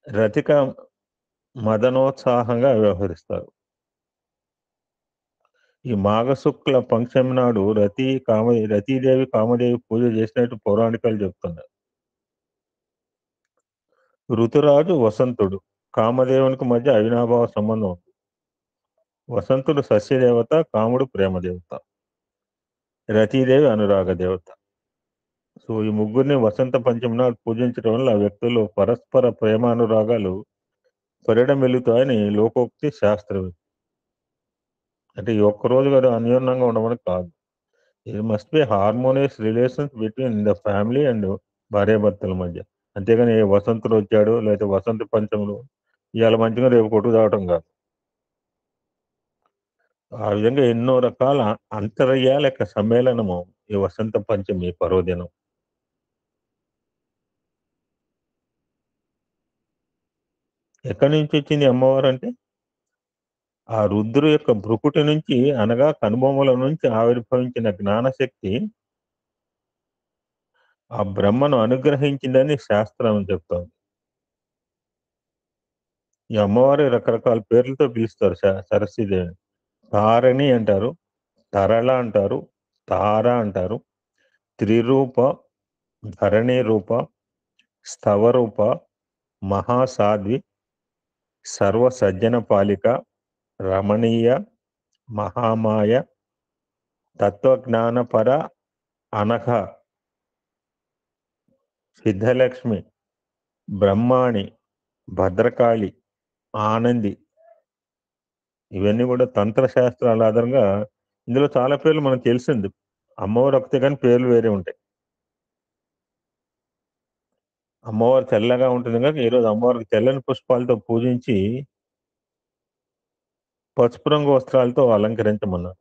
రతిక మదనోత్సాహంగా వ్యవహరిస్తారు. ఈ మాఘశుక్ల పంచమి నాడు రతీదేవి కామదేవి పూజ చేసినట్టు పౌరాణికాలు చెప్తున్నారు. ఋతురాజు వసంతుడు, కామదేవునికి మధ్య అవినాభావ సంబంధం ఉంది. వసంతుడు సస్యదేవత, కాముడు ప్రేమదేవత, రతీదేవి అనురాగ దేవత. సో ఈ ముగ్గురిని వసంత పంచమి నాడు పూజించడం వల్ల ఆ వ్యక్తుల్లో పరస్పర ప్రేమానురాగాలు పరిడమిల్లుతాయని లోకోక్తి, శాస్త్రం. అంటే ఈ ఒక్కరోజు గారు అన్యోన్యంగా ఉండమని కాదు. ఇది must be harmonious relations between the family and భార్యాభర్తల మధ్య. అంతేగాని వసంతుడు వచ్చాడు లేకపోతే వసంత పంచములు ఇవాళ మంచిగా రేపు కొట్టు తాగటం కాదు. ఆ విధంగా ఎన్నో రకాల అంతర్యాల యొక్క సమ్మేళనము ఈ వసంత పంచమి పర్వదినం. ఎక్కడి నుంచి వచ్చింది అమ్మవారు అంటే ఆ రుద్రు యొక్క భృకుటి నుంచి, అనగా కనుబొమ్మల నుంచి ఆవిర్భవించిన జ్ఞానశక్తి ఆ బ్రహ్మను అనుగ్రహించిందని శాస్త్రం చెప్తోంది. ఈ అమ్మవారి రకరకాల పేర్లతో పిలుస్తారు సరస్వతీదేవిని. తారణి అంటారు, తరళ అంటారు, తార అంటారు, త్రిరూప, ధరణి రూప, స్థవరూప, మహాసాధ్వి, సర్వసజ్జన పాలిక, రమణీయ, మహామాయ, తత్వజ్ఞానపర, అనఘ, సిద్ధలక్ష్మి, బ్రహ్మాణి, భద్రకాళి, ఆనంది, ఇవన్నీ కూడా తంత్ర శాస్త్రాల ఆధారంగా ఇందులో చాలా పేర్లు మనకు తెలిసింది. అమ్మవారు ఒకతే కానీ పేర్లు వేరే ఉంటాయి. అమ్మవారు తెల్లగా ఉంటుంది కనుక ఈరోజు అమ్మవారికి తెల్లని పుష్పాలతో పూజించి పసుపు రంగు వస్త్రాలతో అలంకరించమన్నారు.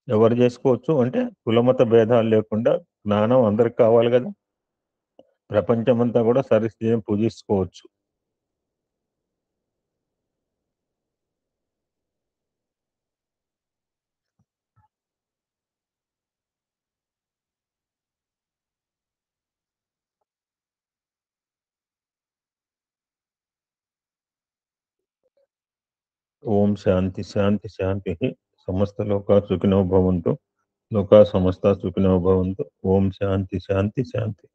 ఎవరు చేసుకోవచ్చు అంటే కులమత భేదాలు లేకుండా జ్ఞానం అందరికి కావాలి కదా. ప్రపంచమంతా కూడా సరస్వతిని పూజించుకోవచ్చు. ఓం శాంతి శాంతి శాంతి. సమస్త లోకా సుఖినో భవంతు. లోకా సమస్త సుఖినో భవంతు. ఓం శాంతి శాంతి శాంతి.